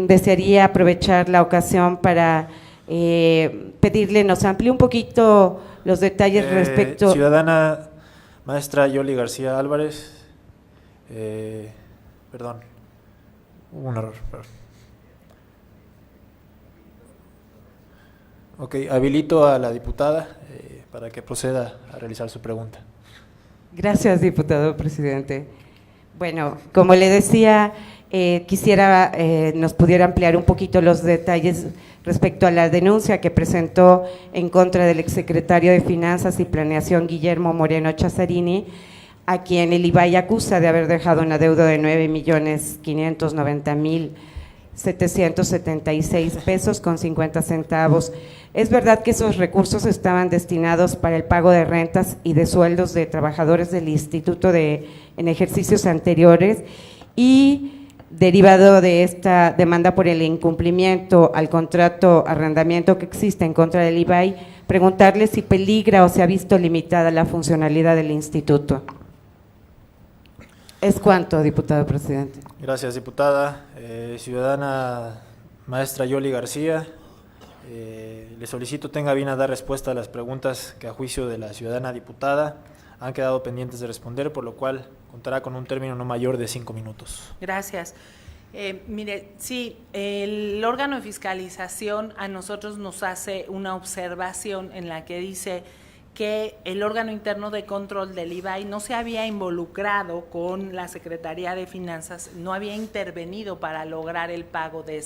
desearía aprovechar la ocasión para pedirle nos amplíe un poquito los detalles respecto… Ciudadana maestra Yoli García Álvarez, perdón, hubo un error. Ok, habilito a la diputada para que proceda a realizar su pregunta. Gracias, diputado presidente. Bueno, como le decía, quisiera nos pudiera ampliar un poquito los detalles respecto a la denuncia que presentó en contra del exsecretario de Finanzas y Planeación Guillermo Moreno Chazarini a quien el IBAI acusa de haber dejado una deuda de 9.590.776 pesos con 50 centavos. Es verdad que esos recursos estaban destinados para el pago de rentas y de sueldos de trabajadores del instituto en ejercicios anteriores, y derivado de esta demanda por el incumplimiento al contrato arrendamiento que existe en contra del IBAI, preguntarle si peligra o se ha visto limitada la funcionalidad del instituto. Es cuanto, diputado presidente. Gracias, diputada. Ciudadana maestra Yoli García, le solicito tenga bien a dar respuesta a las preguntas que a juicio de la ciudadana diputada han quedado pendientes de responder, por lo cual contará con un término no mayor de 5 minutos. Gracias. Mire, sí, el órgano de fiscalización a nosotros nos hace una observación en la que dice que el órgano interno de control del IBAI no se había involucrado con la Secretaría de Finanzas, no había intervenido para lograr el pago de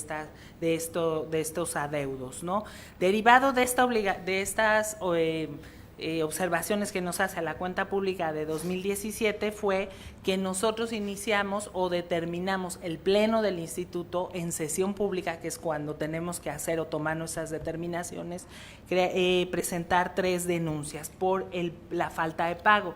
estos adeudos, ¿no? Derivado de estas observaciones que nos hace la cuenta pública de 2017 fue que nosotros iniciamos o determinamos el pleno del instituto en sesión pública, que es cuando tenemos que hacer o tomar nuestras determinaciones, presentar 3 denuncias por la falta de pago.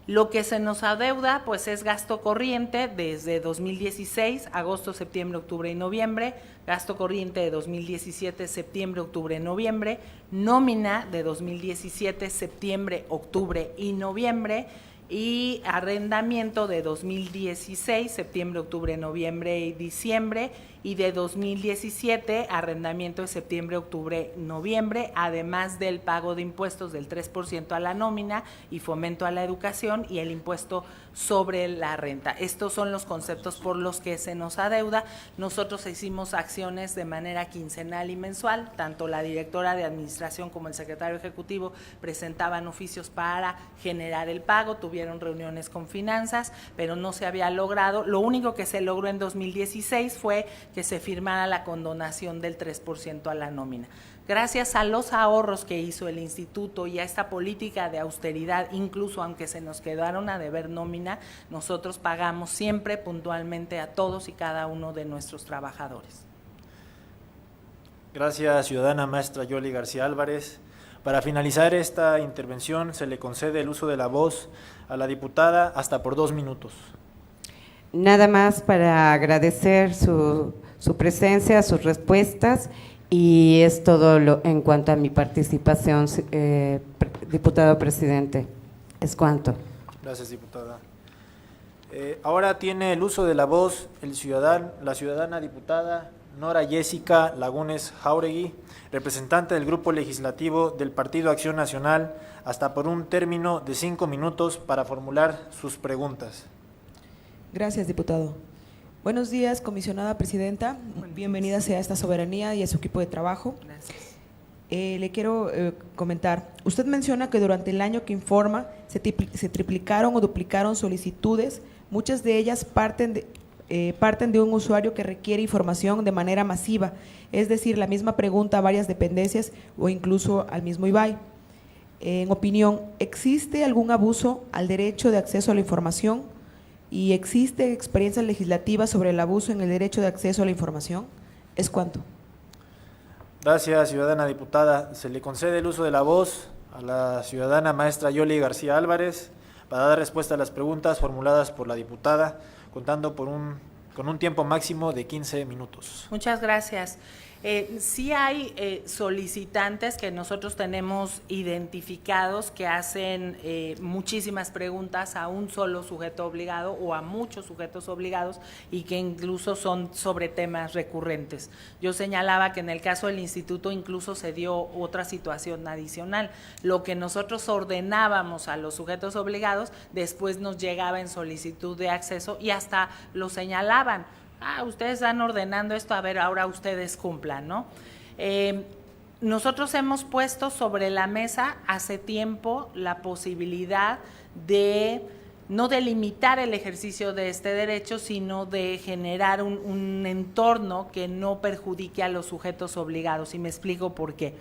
Lo que se nos adeuda pues es gasto corriente desde 2016, agosto, septiembre, octubre y noviembre, gasto corriente de 2017, septiembre, octubre, noviembre, nómina de 2017, septiembre, octubre y noviembre, y arrendamiento de 2016, septiembre, octubre, noviembre y diciembre, y de 2017, arrendamiento de septiembre, octubre, noviembre, además del pago de impuestos del 3% a la nómina y fomento a la educación y el impuesto sobre la renta. Estos son los conceptos por los que se nos adeuda. Nosotros hicimos acciones de manera quincenal y mensual, tanto la directora de administración como el secretario ejecutivo presentaban oficios para generar el pago, tuvieron reuniones con finanzas, pero no se había logrado. Lo único que se logró en 2016 fue que se firmara la condonación del 3% a la nómina. Gracias a los ahorros que hizo el instituto y a esta política de austeridad, incluso aunque se nos quedaron a deber nómina, nosotros pagamos siempre puntualmente a todos y cada uno de nuestros trabajadores. Gracias, ciudadana maestra Yoli García Álvarez. Para finalizar esta intervención, se le concede el uso de la voz a la diputada hasta por 2 minutos. Nada más para agradecer su presencia, sus respuestas, y es todo en cuanto a mi participación, diputado presidente. Es cuanto. Gracias, diputada. Ahora tiene el uso de la voz la ciudadana diputada Nora Jessica Lagunes Jáuregui, representante del Grupo Legislativo del Partido Acción Nacional, hasta por un término de 5 minutos para formular sus preguntas. Gracias, diputado. Buenos días, comisionada presidenta. Bienvenida sea a esta soberanía y a su equipo de trabajo. Gracias. Le quiero comentar, usted menciona que durante el año que informa se triplicaron o duplicaron solicitudes, muchas de ellas parten de un usuario que requiere información de manera masiva, es decir, la misma pregunta a varias dependencias o incluso al mismo IBAI. En opinión, ¿existe algún abuso al derecho de acceso a la información? ¿Y existe experiencia legislativa sobre el abuso en el derecho de acceso a la información? ¿Es cuánto? Gracias, ciudadana diputada. Se le concede el uso de la voz a la ciudadana maestra Yoli García Álvarez para dar respuesta a las preguntas formuladas por la diputada, contando con un tiempo máximo de 15 minutos. Muchas gracias. Sí hay solicitantes que nosotros tenemos identificados que hacen muchísimas preguntas a un solo sujeto obligado o a muchos sujetos obligados y que incluso son sobre temas recurrentes. Yo señalaba que en el caso del instituto incluso se dio otra situación adicional. Lo que nosotros ordenábamos a los sujetos obligados después nos llegaba en solicitud de acceso y hasta lo señalaban. Ustedes están ordenando esto, a ver, ahora ustedes cumplan, ¿no? Nosotros hemos puesto sobre la mesa hace tiempo la posibilidad de no delimitar el ejercicio de este derecho, sino de generar un entorno que no perjudique a los sujetos obligados, y me explico por qué.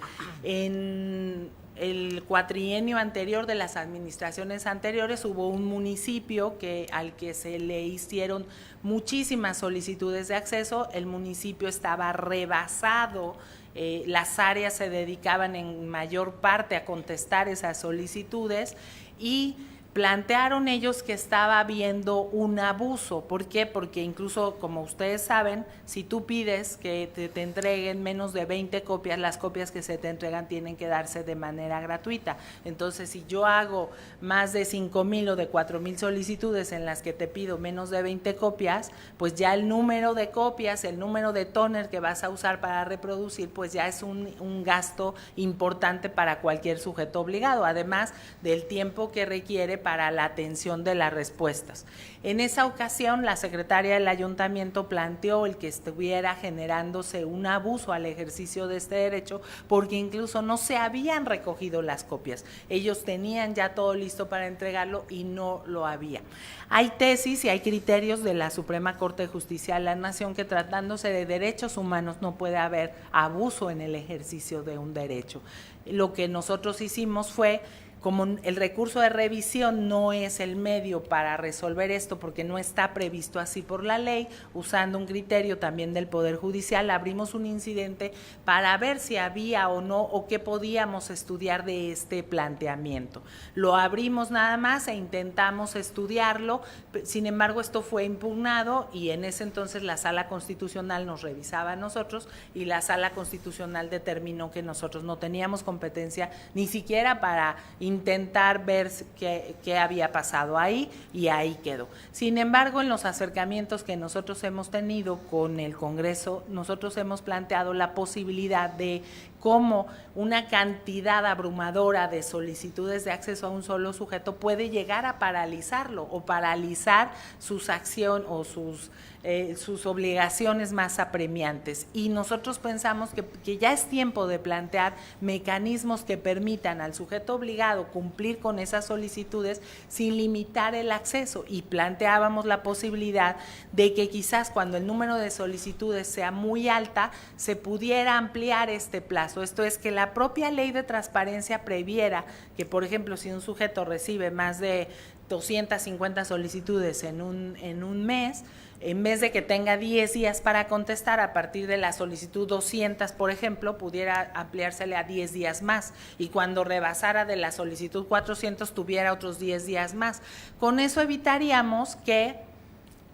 el cuatrienio anterior de las administraciones anteriores hubo un municipio al que se le hicieron muchísimas solicitudes de acceso, el municipio estaba rebasado, las áreas se dedicaban en mayor parte a contestar esas solicitudes y plantearon ellos que estaba habiendo un abuso. ¿Por qué? Porque incluso, como ustedes saben, si tú pides que te entreguen menos de 20 copias, las copias que se te entregan tienen que darse de manera gratuita. Entonces, si yo hago más de 5,000 o de 4,000 solicitudes en las que te pido menos de 20 copias, pues ya el número de copias, el número de tóner que vas a usar para reproducir, pues ya es un gasto importante para cualquier sujeto obligado, además del tiempo que requiere para la atención de las respuestas. En esa ocasión, la secretaria del ayuntamiento planteó el que estuviera generándose un abuso al ejercicio de este derecho, porque incluso no se habían recogido las copias. Ellos tenían ya todo listo para entregarlo y no lo había. Hay tesis y hay criterios de la Suprema Corte de Justicia de la Nación que, tratándose de derechos humanos, no puede haber abuso en el ejercicio de un derecho. Lo que nosotros hicimos fue, como el recurso de revisión no es el medio para resolver esto porque no está previsto así por la ley, usando un criterio también del Poder Judicial, abrimos un incidente para ver si había o no o qué podíamos estudiar de este planteamiento. Lo abrimos nada más e intentamos estudiarlo, sin embargo esto fue impugnado y en ese entonces la Sala Constitucional nos revisaba a nosotros y la Sala Constitucional determinó que nosotros no teníamos competencia ni siquiera para intentar ver qué había pasado ahí, y ahí quedó. Sin embargo, en los acercamientos que nosotros hemos tenido con el Congreso, nosotros hemos planteado la posibilidad de cómo una cantidad abrumadora de solicitudes de acceso a un solo sujeto puede llegar a paralizarlo o paralizar sus acciones o sus obligaciones más apremiantes. Y nosotros pensamos que ya es tiempo de plantear mecanismos que permitan al sujeto obligado cumplir con esas solicitudes sin limitar el acceso, y planteábamos la posibilidad de que quizás cuando el número de solicitudes sea muy alta se pudiera ampliar este plazo. Esto es, que la propia ley de transparencia previera que, por ejemplo, si un sujeto recibe más de 250 solicitudes en un mes, en vez de que tenga 10 días para contestar, a partir de la solicitud 200, por ejemplo, pudiera ampliársele a 10 días más, y cuando rebasara de la solicitud 400 tuviera otros 10 días más. Con eso evitaríamos que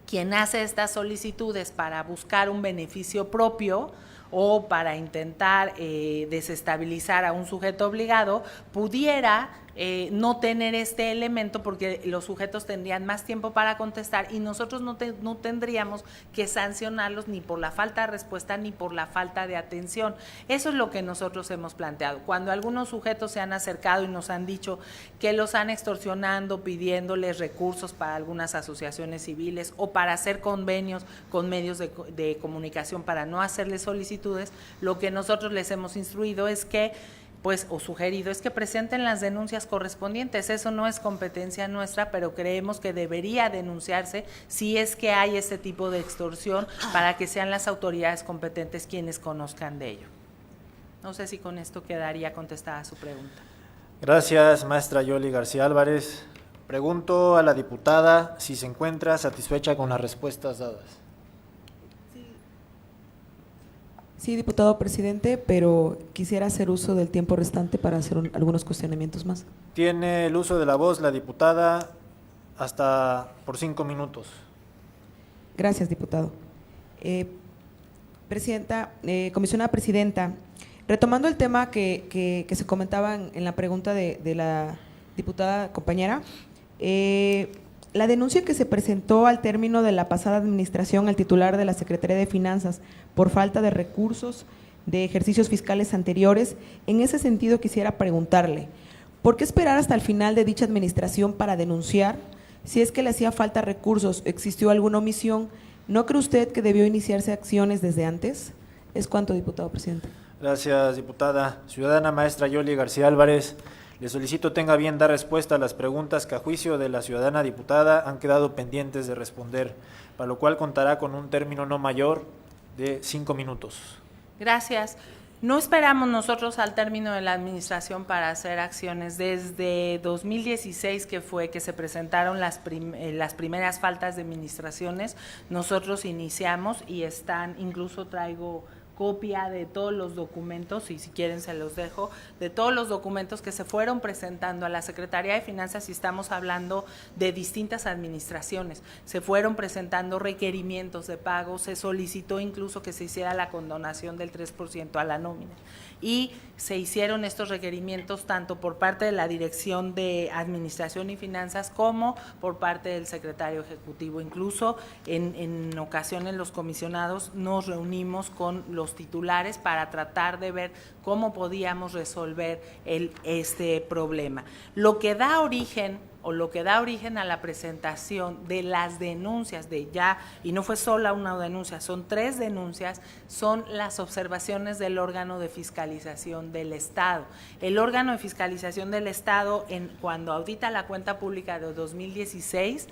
quien hace estas solicitudes para buscar un beneficio propio o para intentar desestabilizar a un sujeto obligado pudiera no tener este elemento, porque los sujetos tendrían más tiempo para contestar y nosotros no tendríamos que sancionarlos ni por la falta de respuesta ni por la falta de atención. Eso es lo que nosotros hemos planteado. Cuando algunos sujetos se han acercado y nos han dicho que los han extorsionando pidiéndoles recursos para algunas asociaciones civiles o para hacer convenios con medios de comunicación para no hacerles solicitudes, lo que nosotros les hemos instruido es que o sugerido es que presenten las denuncias correspondientes. Eso no es competencia nuestra, pero creemos que debería denunciarse si es que hay ese tipo de extorsión, para que sean las autoridades competentes quienes conozcan de ello. No sé si con esto quedaría contestada su pregunta. Gracias, maestra Yoli García Álvarez. Pregunto a la diputada si se encuentra satisfecha con las respuestas dadas. Sí, diputado presidente, pero quisiera hacer uso del tiempo restante para hacer algunos cuestionamientos más. Tiene el uso de la voz la diputada hasta por 5 minutos. Gracias, diputado. Comisionada presidenta, retomando el tema que se comentaba en la pregunta de la diputada compañera, la denuncia que se presentó al término de la pasada administración al titular de la Secretaría de Finanzas por falta de recursos de ejercicios fiscales anteriores, en ese sentido quisiera preguntarle, ¿por qué esperar hasta el final de dicha administración para denunciar? Si es que le hacía falta recursos, ¿existió alguna omisión? ¿No cree usted que debió iniciarse acciones desde antes? Es cuanto, diputado presidente. Gracias, diputada. Ciudadana maestra Yoli García Álvarez, le solicito tenga bien dar respuesta a las preguntas que a juicio de la ciudadana diputada han quedado pendientes de responder, para lo cual contará con un término no mayor de 5 minutos. Gracias. No esperamos nosotros al término de la administración para hacer acciones. Desde 2016, que fue que se presentaron las primeras faltas de administraciones, nosotros iniciamos y están, incluso traigo copia de todos los documentos, y si quieren se los dejo, de todos los documentos que se fueron presentando a la Secretaría de Finanzas, y estamos hablando de distintas administraciones. Se fueron presentando requerimientos de pago, se solicitó incluso que se hiciera la condonación del 3% a la nómina. Y se hicieron estos requerimientos tanto por parte de la Dirección de Administración y Finanzas como por parte del Secretario Ejecutivo. Incluso en ocasiones los comisionados nos reunimos con los titulares para tratar de ver cómo podíamos resolver este problema. Lo que da origen a la presentación de las denuncias y no fue sola una denuncia, son 3 denuncias, son las observaciones del órgano de fiscalización del Estado. El órgano de fiscalización del Estado, cuando audita la cuenta pública de 2016,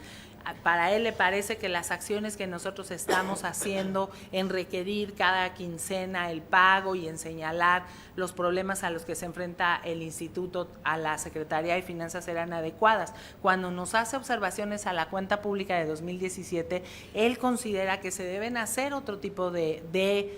para él le parece que las acciones que nosotros estamos haciendo en requerir cada quincena el pago y en señalar los problemas a los que se enfrenta el instituto a la Secretaría de Finanzas eran adecuadas. Cuando nos hace observaciones a la cuenta pública de 2017, él considera que se deben hacer otro tipo de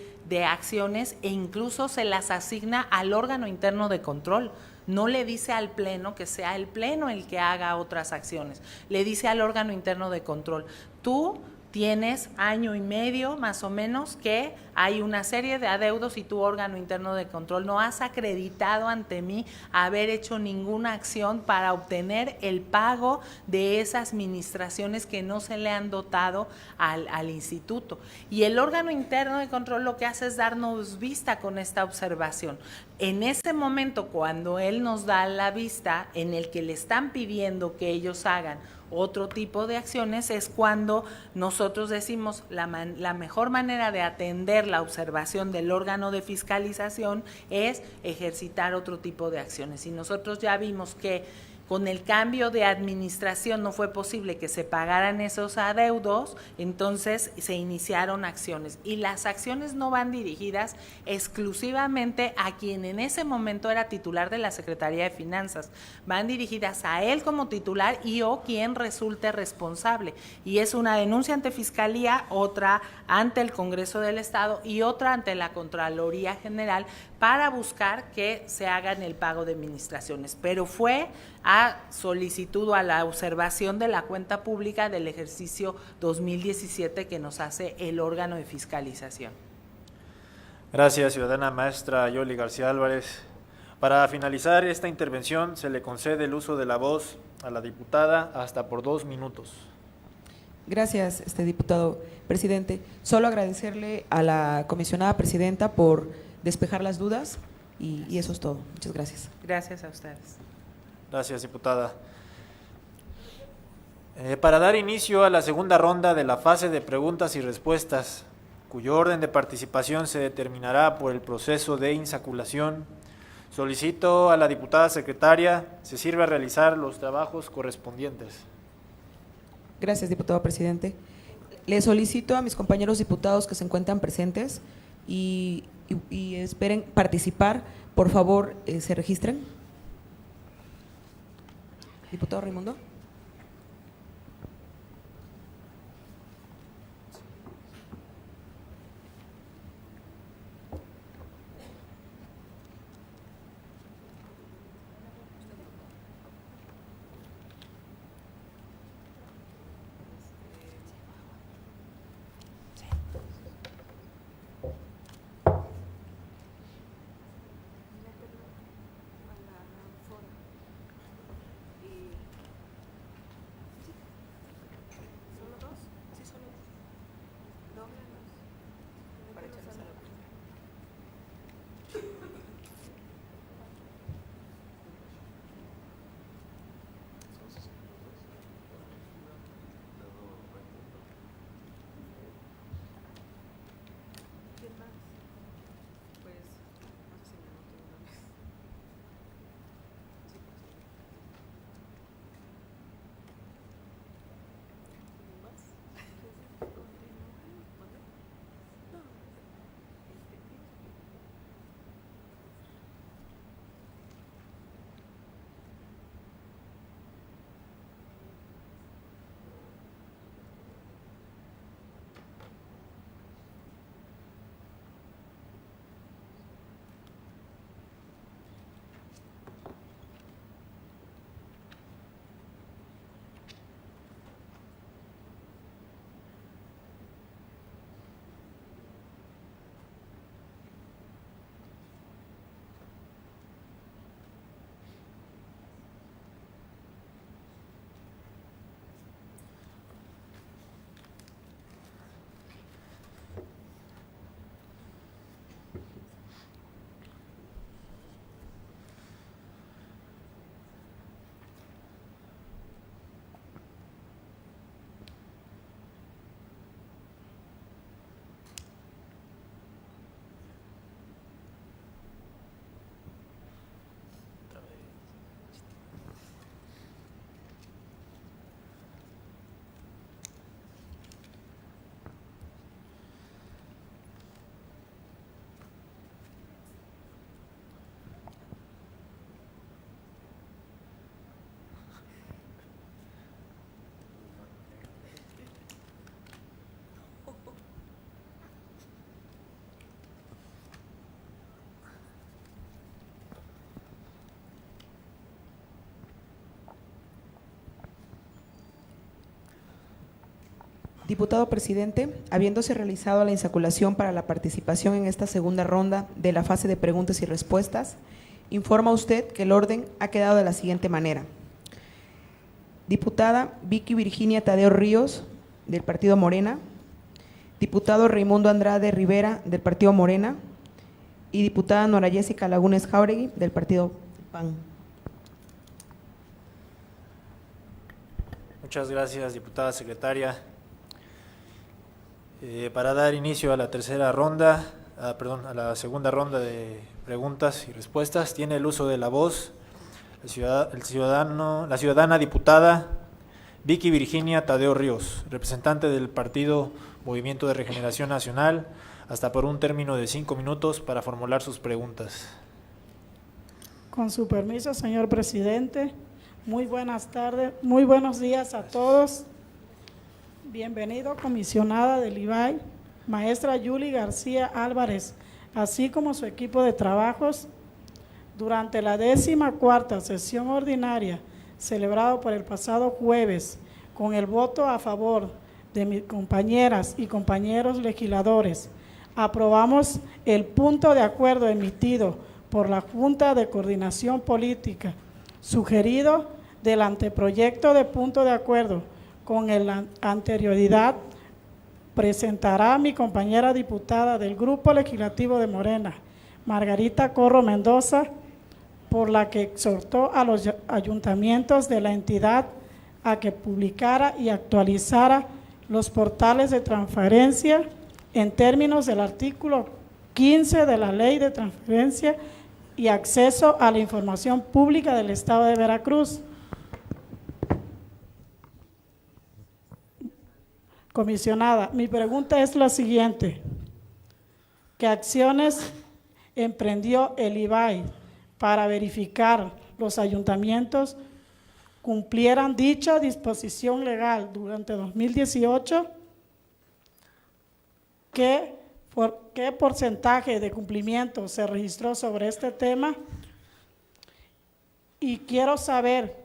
acciones e incluso se las asigna al órgano interno de control. No le dice al Pleno que sea el Pleno el que haga otras acciones, le dice al órgano interno de control, tú tienes año y medio más o menos que hay una serie de adeudos y tu órgano interno de control no has acreditado ante mí haber hecho ninguna acción para obtener el pago de esas administraciones que no se le han dotado al instituto. Y el órgano interno de control lo que hace es darnos vista con esta observación. En ese momento, cuando él nos da la vista en el que le están pidiendo que ellos hagan otro tipo de acciones, es cuando nosotros decimos la mejor manera de atender la observación del órgano de fiscalización es ejercitar otro tipo de acciones. Y nosotros ya vimos que con el cambio de administración no fue posible que se pagaran esos adeudos, entonces se iniciaron acciones. Y las acciones no van dirigidas exclusivamente a quien en ese momento era titular de la Secretaría de Finanzas, van dirigidas a él como titular y o quien resulte responsable. Y es una denuncia ante Fiscalía, otra ante el Congreso del Estado y otra ante la Contraloría General para buscar que se hagan el pago de administraciones. Pero fue a solicitud o a la observación de la cuenta pública del ejercicio 2017 que nos hace el órgano de fiscalización. Gracias, ciudadana maestra Yoli García Álvarez. Para finalizar esta intervención, se le concede el uso de la voz a la diputada hasta por 2 minutos. Gracias, diputado presidente. Solo agradecerle a la comisionada presidenta por despejar las dudas y eso es todo. Muchas gracias. Gracias a ustedes. Gracias, diputada. Para dar inicio a la segunda ronda de la fase de preguntas y respuestas, cuyo orden de participación se determinará por el proceso de insaculación, solicito a la diputada secretaria se sirva a realizar los trabajos correspondientes. Gracias, diputado presidente. Le solicito a mis compañeros diputados que se encuentran presentes y esperen participar, por favor, se registren. Diputado Raimundo. Diputado presidente, habiéndose realizado la insaculación para la participación en esta segunda ronda de la fase de preguntas y respuestas, informa usted que el orden ha quedado de la siguiente manera. Diputada Vicky Virginia Tadeo Ríos, del Partido Morena. Diputado Raimundo Andrade Rivera, del Partido Morena. Y diputada Nora Jessica Lagunes Jáuregui, del Partido PAN. Muchas gracias, diputada secretaria. Para dar inicio a la tercera ronda, a la segunda ronda de preguntas y respuestas, tiene el uso de la voz la ciudadana diputada Vicky Virginia Tadeo Ríos, representante del Partido Movimiento de Regeneración Nacional, hasta por un término de 5 minutos para formular sus preguntas. Con su permiso, señor presidente, muy buenas tardes, muy buenos días a todos. Bienvenido, comisionada del IBAI, maestra Yuli García Álvarez, así como su equipo de trabajos. Durante la 14ª sesión ordinaria, celebrado por el pasado jueves, con el voto a favor de mis compañeras y compañeros legisladores, aprobamos el punto de acuerdo emitido por la Junta de Coordinación Política, sugerido del anteproyecto de punto de acuerdo. Con anterioridad, presentará mi compañera diputada del Grupo Legislativo de Morena, Margarita Corro Mendoza, por la que exhortó a los ayuntamientos de la entidad a que publicara y actualizara los portales de transparencia en términos del artículo 15 de la Ley de Transparencia y Acceso a la Información Pública del Estado de Veracruz. Comisionada, mi pregunta es la siguiente: ¿qué acciones emprendió el IBAI para verificar los ayuntamientos cumplieran dicha disposición legal durante 2018? ¿Qué porcentaje de cumplimiento se registró sobre este tema? Y quiero saber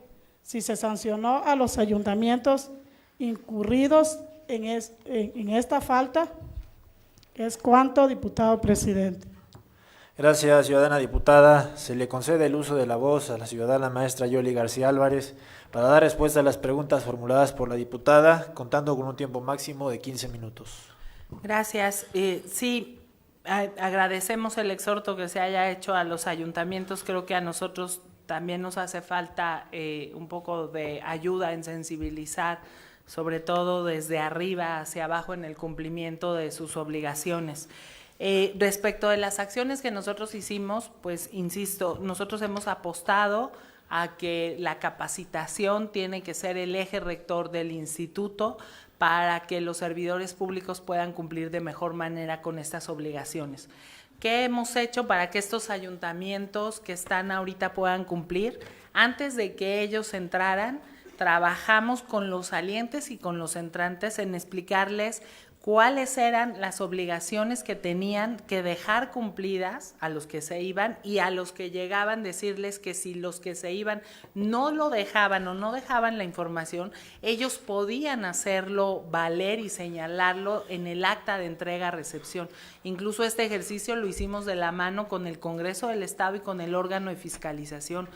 si se sancionó a los ayuntamientos incurridos en esta falta. ¿Es cuánto, diputado presidente? Gracias, ciudadana diputada. Se le concede el uso de la voz a la ciudadana maestra Yoli García Álvarez para dar respuesta a las preguntas formuladas por la diputada, contando con un tiempo máximo de 15 minutos. Gracias. Sí, agradecemos el exhorto que se haya hecho a los ayuntamientos. Creo que a nosotros también nos hace falta un poco de ayuda en sensibilizar, sobre todo desde arriba hacia abajo, en el cumplimiento de sus obligaciones. Respecto de las acciones que nosotros hicimos, pues insisto, nosotros hemos apostado a que la capacitación tiene que ser el eje rector del instituto para que los servidores públicos puedan cumplir de mejor manera con estas obligaciones. ¿Qué hemos hecho para que estos ayuntamientos que están ahorita puedan cumplir? Antes de que ellos entraran, trabajamos con los salientes y con los entrantes en explicarles cuáles eran las obligaciones que tenían que dejar cumplidas a los que se iban, y a los que llegaban decirles que si los que se iban no lo dejaban o no dejaban la información, ellos podían hacerlo valer y señalarlo en el acta de entrega-recepción. Incluso este ejercicio lo hicimos de la mano con el Congreso del Estado y con el órgano de fiscalización.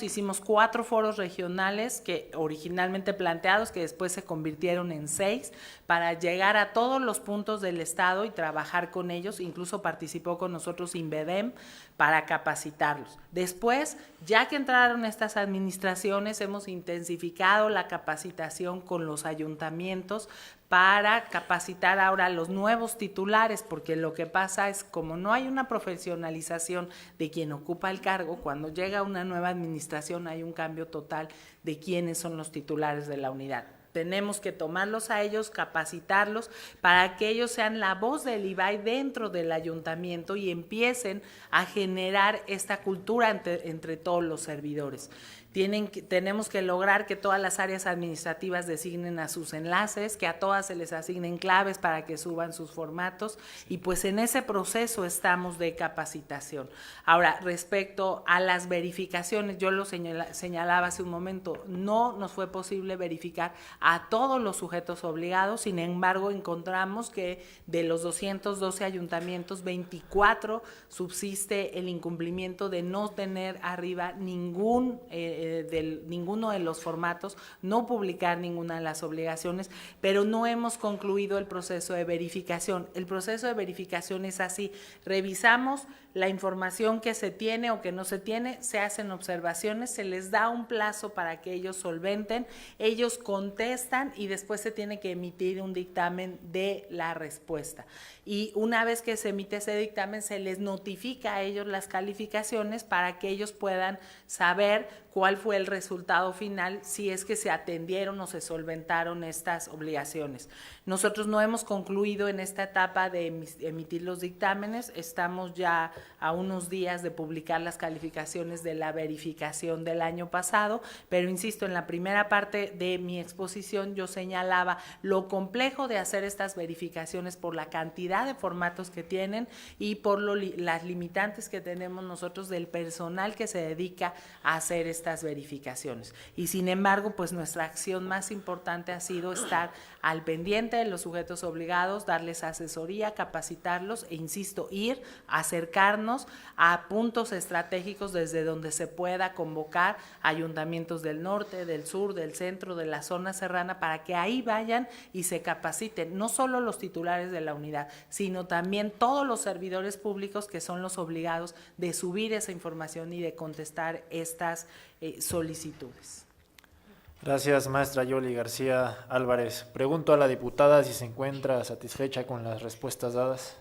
Hicimos 4 foros regionales que originalmente planteados, que después se convirtieron en 6, para llegar a todos los puntos del Estado y trabajar con ellos. Incluso participó con nosotros INVEDEM para capacitarlos. Después, ya que entraron estas administraciones, hemos intensificado la capacitación con los ayuntamientos para capacitar ahora a los nuevos titulares, porque lo que pasa es, como no hay una profesionalización de quien ocupa el cargo, cuando llega una nueva administración hay un cambio total de quiénes son los titulares de la unidad. Tenemos que tomarlos a ellos, capacitarlos para que ellos sean la voz del IBAI dentro del ayuntamiento y empiecen a generar esta cultura entre todos los servidores. tenemos que lograr que todas las áreas administrativas designen a sus enlaces, que a todas se les asignen claves para que suban sus formatos, y pues en ese proceso estamos de capacitación. Ahora, respecto a las verificaciones, yo lo señalaba hace un momento, no nos fue posible verificar a todos los sujetos obligados, sin embargo encontramos que de los 212 ayuntamientos, 24 subsiste el incumplimiento de no tener arriba ninguno de los formatos, no publicar ninguna de las obligaciones, pero no hemos concluido el proceso de verificación. El proceso de verificación es así: revisamos la información que se tiene o que no se tiene, se hacen observaciones, se les da un plazo para que ellos solventen, ellos contestan y después se tiene que emitir un dictamen de la respuesta. Y una vez que se emite ese dictamen, se les notifica a ellos las calificaciones para que ellos puedan saber cuál fue el resultado final, si es que se atendieron o se solventaron estas obligaciones. Nosotros no hemos concluido en esta etapa de emitir los dictámenes, estamos ya a unos días de publicar las calificaciones de la verificación del año pasado, pero insisto, en la primera parte de mi exposición yo señalaba lo complejo de hacer estas verificaciones por la cantidad de formatos que tienen y por las limitantes que tenemos nosotros del personal que se dedica a hacer estas verificaciones. Y sin embargo, pues nuestra acción más importante ha sido estar al pendiente de los sujetos obligados, darles asesoría, capacitarlos e, insisto, acercarnos a puntos estratégicos desde donde se pueda convocar ayuntamientos del norte, del sur, del centro, de la zona serrana, para que ahí vayan y se capaciten, no solo los titulares de la unidad, sino también todos los servidores públicos que son los obligados de subir esa información y de contestar estas solicitudes. Gracias, maestra Yoli García Álvarez. Pregunto a la diputada si se encuentra satisfecha con las respuestas dadas.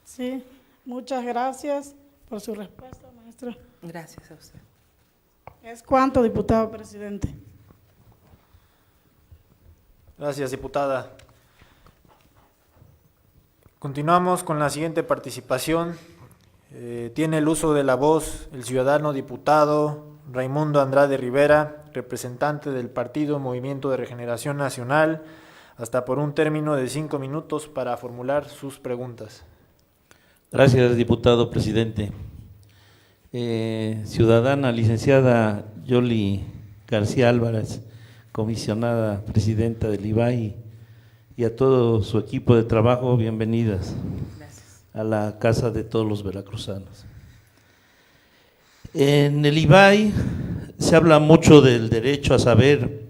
Sí, muchas gracias por su respuesta, maestra. Gracias a usted. Es cuanto, diputado presidente. Gracias, diputada. Continuamos con la siguiente participación. Tiene el uso de la voz el ciudadano diputado Raimundo Andrade Rivera, representante del Partido Movimiento de Regeneración Nacional, hasta por un término de 5 minutos para formular sus preguntas. Gracias, diputado presidente. Ciudadana licenciada Yoli García Álvarez, comisionada presidenta del IBAI, y a todo su equipo de trabajo, bienvenidas. Gracias. A la casa de todos los veracruzanos. En el IBAI se habla mucho del derecho a saber,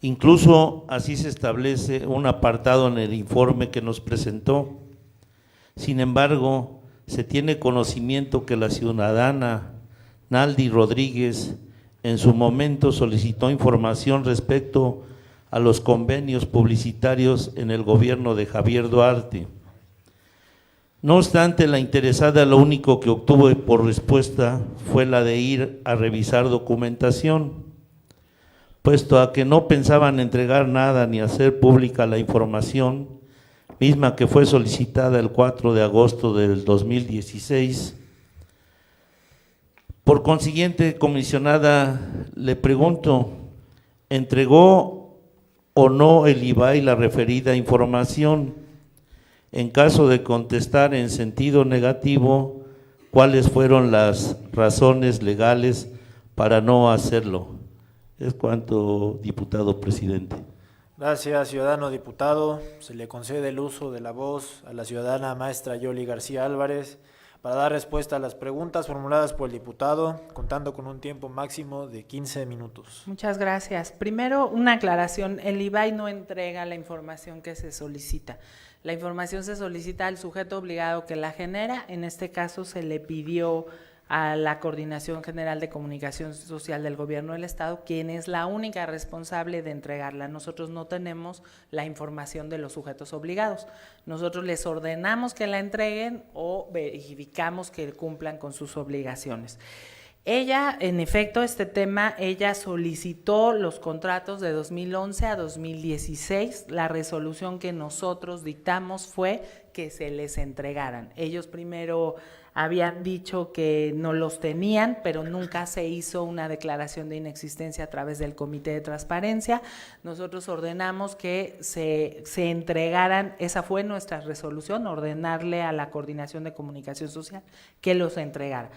incluso así se establece un apartado en el informe que nos presentó. Sin embargo, se tiene conocimiento que la ciudadana Naldi Rodríguez en su momento solicitó información respecto a los convenios publicitarios en el gobierno de Javier Duarte. No obstante, la interesada lo único que obtuvo por respuesta fue la de ir a revisar documentación, puesto a que no pensaban entregar nada ni hacer pública la información, misma que fue solicitada el 4 de agosto del 2016. Por consiguiente, comisionada, le pregunto, ¿entregó o no el IBAI la referida información? En caso de contestar en sentido negativo, ¿cuáles fueron las razones legales para no hacerlo? Es cuanto, diputado presidente. Gracias, ciudadano diputado. Se le concede el uso de la voz a la ciudadana maestra Yoli García Álvarez para dar respuesta a las preguntas formuladas por el diputado, contando con un tiempo máximo de 15 minutos. Muchas gracias. Primero, una aclaración. El IBAI no entrega la información que se solicita. La información se solicita al sujeto obligado que la genera. En este caso se le pidió a la Coordinación General de Comunicación Social del Gobierno del Estado, quien es la única responsable de entregarla. Nosotros no tenemos la información de los sujetos obligados. Nosotros les ordenamos que la entreguen o verificamos que cumplan con sus obligaciones. Ella, en efecto, este tema, ella solicitó los contratos de 2011 a 2016. La resolución que nosotros dictamos fue que se les entregaran. Ellos primero habían dicho que no los tenían, pero nunca se hizo una declaración de inexistencia a través del Comité de Transparencia. Nosotros ordenamos que se entregaran, esa fue nuestra resolución, ordenarle a la Coordinación de Comunicación Social que los entregara.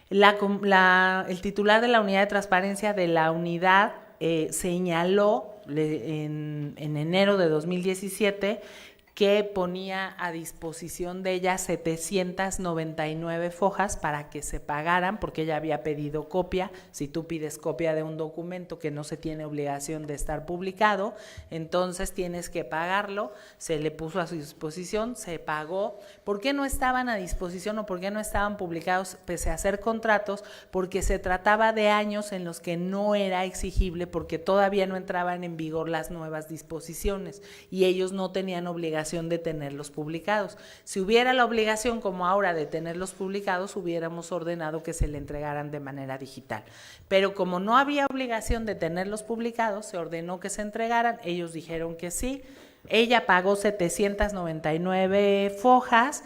El titular de la Unidad de Transparencia de la unidad señaló en enero de 2017 que ponía a disposición de ella 799 fojas para que se pagaran, porque ella había pedido copia. Si tú pides copia de un documento que no se tiene obligación de estar publicado, entonces tienes que pagarlo. Se le puso a su disposición, se pagó. ¿Por qué no estaban a disposición o por qué no estaban publicados pese a ser contratos? Porque se trataba de años en los que no era exigible, porque todavía no entraban en vigor las nuevas disposiciones y ellos no tenían obligación de tenerlos publicados. Si hubiera la obligación, como ahora, de tenerlos publicados, hubiéramos ordenado que se le entregaran de manera digital. Pero como no había obligación de tenerlos publicados, se ordenó que se entregaran. Ellos dijeron que sí. Ella pagó 799 fojas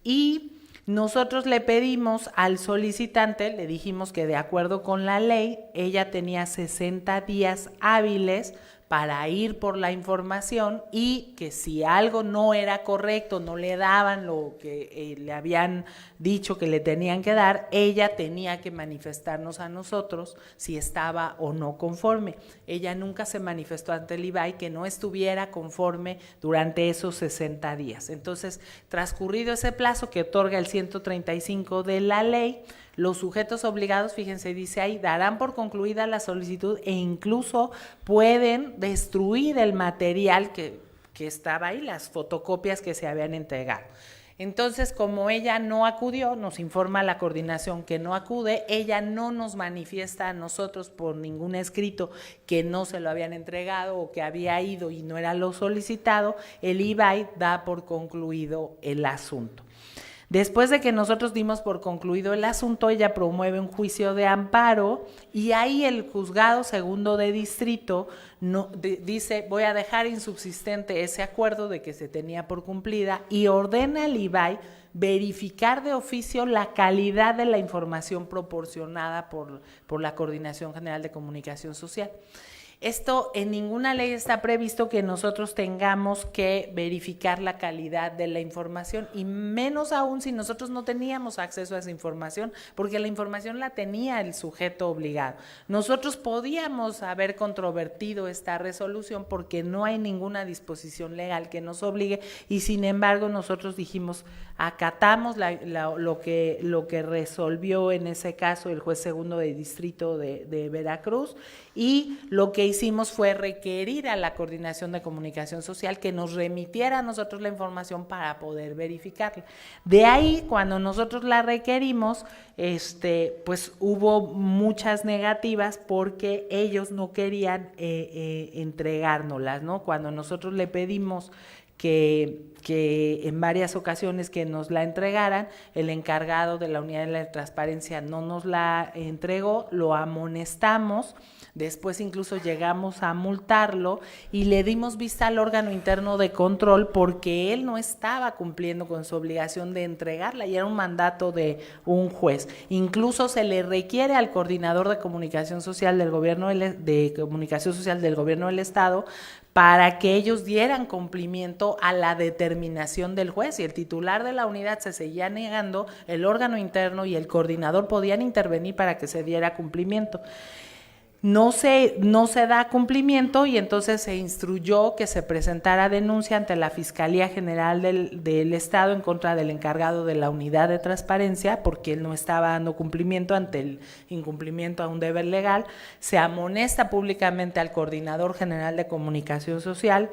y nosotros le pedimos al solicitante, le dijimos que de acuerdo con la ley, ella tenía 60 días hábiles para ir por la información y que si algo no era correcto, no le daban lo que le habían dicho que le tenían que dar, ella tenía que manifestarnos a nosotros si estaba o no conforme. Ella nunca se manifestó ante el IBAI que no estuviera conforme durante esos 60 días. Entonces, transcurrido ese plazo que otorga el 135 de la ley, los sujetos obligados, fíjense, dice ahí, darán por concluida la solicitud e incluso pueden destruir el material que estaba ahí, las fotocopias que se habían entregado. Entonces, como ella no acudió, nos informa la coordinación que no acude, ella no nos manifiesta a nosotros por ningún escrito que no se lo habían entregado o que había ido y no era lo solicitado, el IBAI da por concluido el asunto. Después de que nosotros dimos por concluido el asunto, ella promueve un juicio de amparo y ahí el juzgado segundo de distrito dice, voy a dejar insubsistente ese acuerdo de que se tenía por cumplida y ordena al IBAI verificar de oficio la calidad de la información proporcionada por la Coordinación General de Comunicación Social. Esto en ninguna ley está previsto que nosotros tengamos que verificar la calidad de la información y menos aún si nosotros no teníamos acceso a esa información, porque la información la tenía el sujeto obligado. Nosotros podíamos haber controvertido esta resolución porque no hay ninguna disposición legal que nos obligue y sin embargo nosotros dijimos, acatamos lo que resolvió en ese caso el juez segundo de distrito de Veracruz y lo que hicimos fue requerir a la Coordinación de Comunicación Social que nos remitiera a nosotros la información para poder verificarla. De ahí, cuando nosotros la requerimos, pues hubo muchas negativas porque ellos no querían entregárnoslas, ¿no? Cuando nosotros le pedimos que en varias ocasiones que nos la entregaran, el encargado de la unidad de la transparencia no nos la entregó, lo amonestamos, después incluso llegamos a multarlo y le dimos vista al órgano interno de control porque él no estaba cumpliendo con su obligación de entregarla y era un mandato de un juez. Incluso se le requiere al coordinador de comunicación social del gobierno del gobierno del estado para que ellos dieran cumplimiento a la determinación del juez y el titular de la unidad se seguía negando, el órgano interno y el coordinador podían intervenir para que se diera cumplimiento. No se da cumplimiento y entonces se instruyó que se presentara denuncia ante la Fiscalía General del Estado en contra del encargado de la unidad de transparencia porque él no estaba dando cumplimiento ante el incumplimiento a un deber legal. Se amonesta públicamente al Coordinador General de Comunicación Social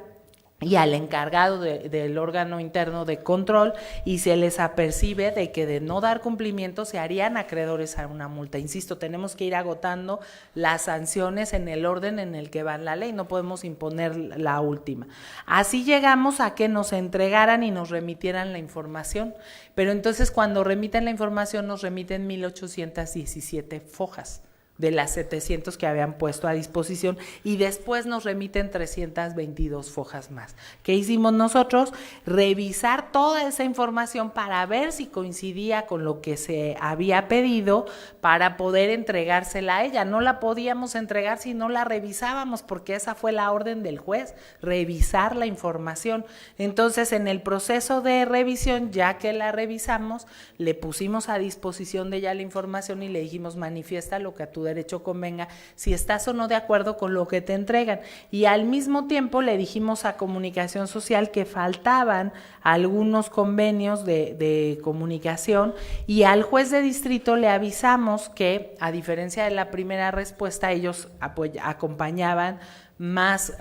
y al encargado del órgano interno de control, y se les apercibe de que de no dar cumplimiento se harían acreedores a una multa. Insisto, tenemos que ir agotando las sanciones en el orden en el que va la ley, no podemos imponer la última. Así llegamos a que nos entregaran y nos remitieran la información, pero entonces cuando remiten la información nos remiten 1,817 fojas de las 700 que habían puesto a disposición, y después nos remiten 322 fojas más. ¿Qué hicimos nosotros? Revisar toda esa información para ver si coincidía con lo que se había pedido para poder entregársela a ella. No la podíamos entregar si no la revisábamos, porque esa fue la orden del juez, revisar la información. Entonces, en el proceso de revisión, ya que la revisamos, le pusimos a disposición de ella la información y le dijimos: manifiesta lo que a tu derecho convenga, si estás o no de acuerdo con lo que te entregan. Y al mismo tiempo le dijimos a Comunicación Social que faltaban algunos convenios de comunicación, y al juez de distrito le avisamos que, a diferencia de la primera respuesta, ellos acompañaban más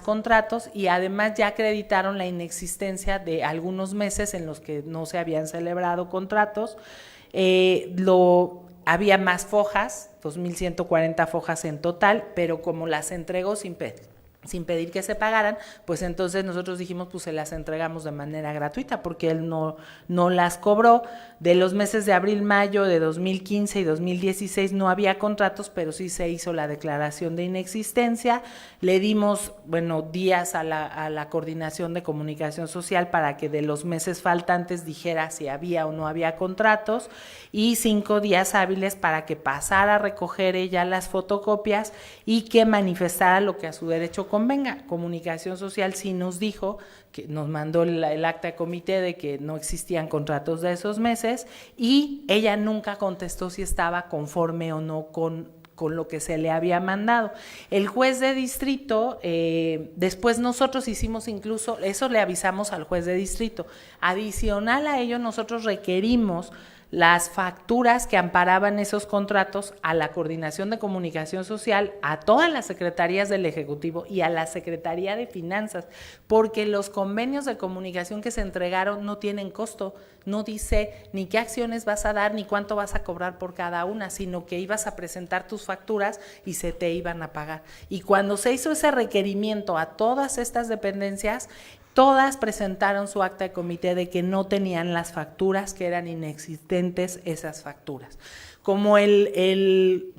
contratos, y además ya acreditaron la inexistencia de algunos meses en los que no se habían celebrado contratos. Había más fojas, 2,140 fojas en total, pero como las entregó sin pedir que se pagaran, pues entonces nosotros dijimos: pues se las entregamos de manera gratuita, porque él no las cobró. De los meses de abril, mayo de 2015 y 2016 no había contratos, pero sí se hizo la declaración de inexistencia. Le dimos, días a la Coordinación de Comunicación Social para que de los meses faltantes dijera si había o no había contratos, y 5 días hábiles para que pasara a recoger ella las fotocopias y que manifestara lo que a su derecho convenga. Comunicación Social sí nos dijo, que nos mandó el acta de comité de que no existían contratos de esos meses, y ella nunca contestó si estaba conforme o no con lo que se le había mandado. El juez de distrito, después nosotros hicimos incluso, eso le avisamos al juez de distrito, adicional a ello nosotros requerimos las facturas que amparaban esos contratos a la Coordinación de Comunicación Social, a todas las secretarías del Ejecutivo y a la Secretaría de Finanzas, porque los convenios de comunicación que se entregaron no tienen costo, no dice ni qué acciones vas a dar ni cuánto vas a cobrar por cada una, sino que ibas a presentar tus facturas y se te iban a pagar. Y cuando se hizo ese requerimiento a todas estas dependencias, todas presentaron su acta de comité de que no tenían las facturas, que eran inexistentes esas facturas. Como el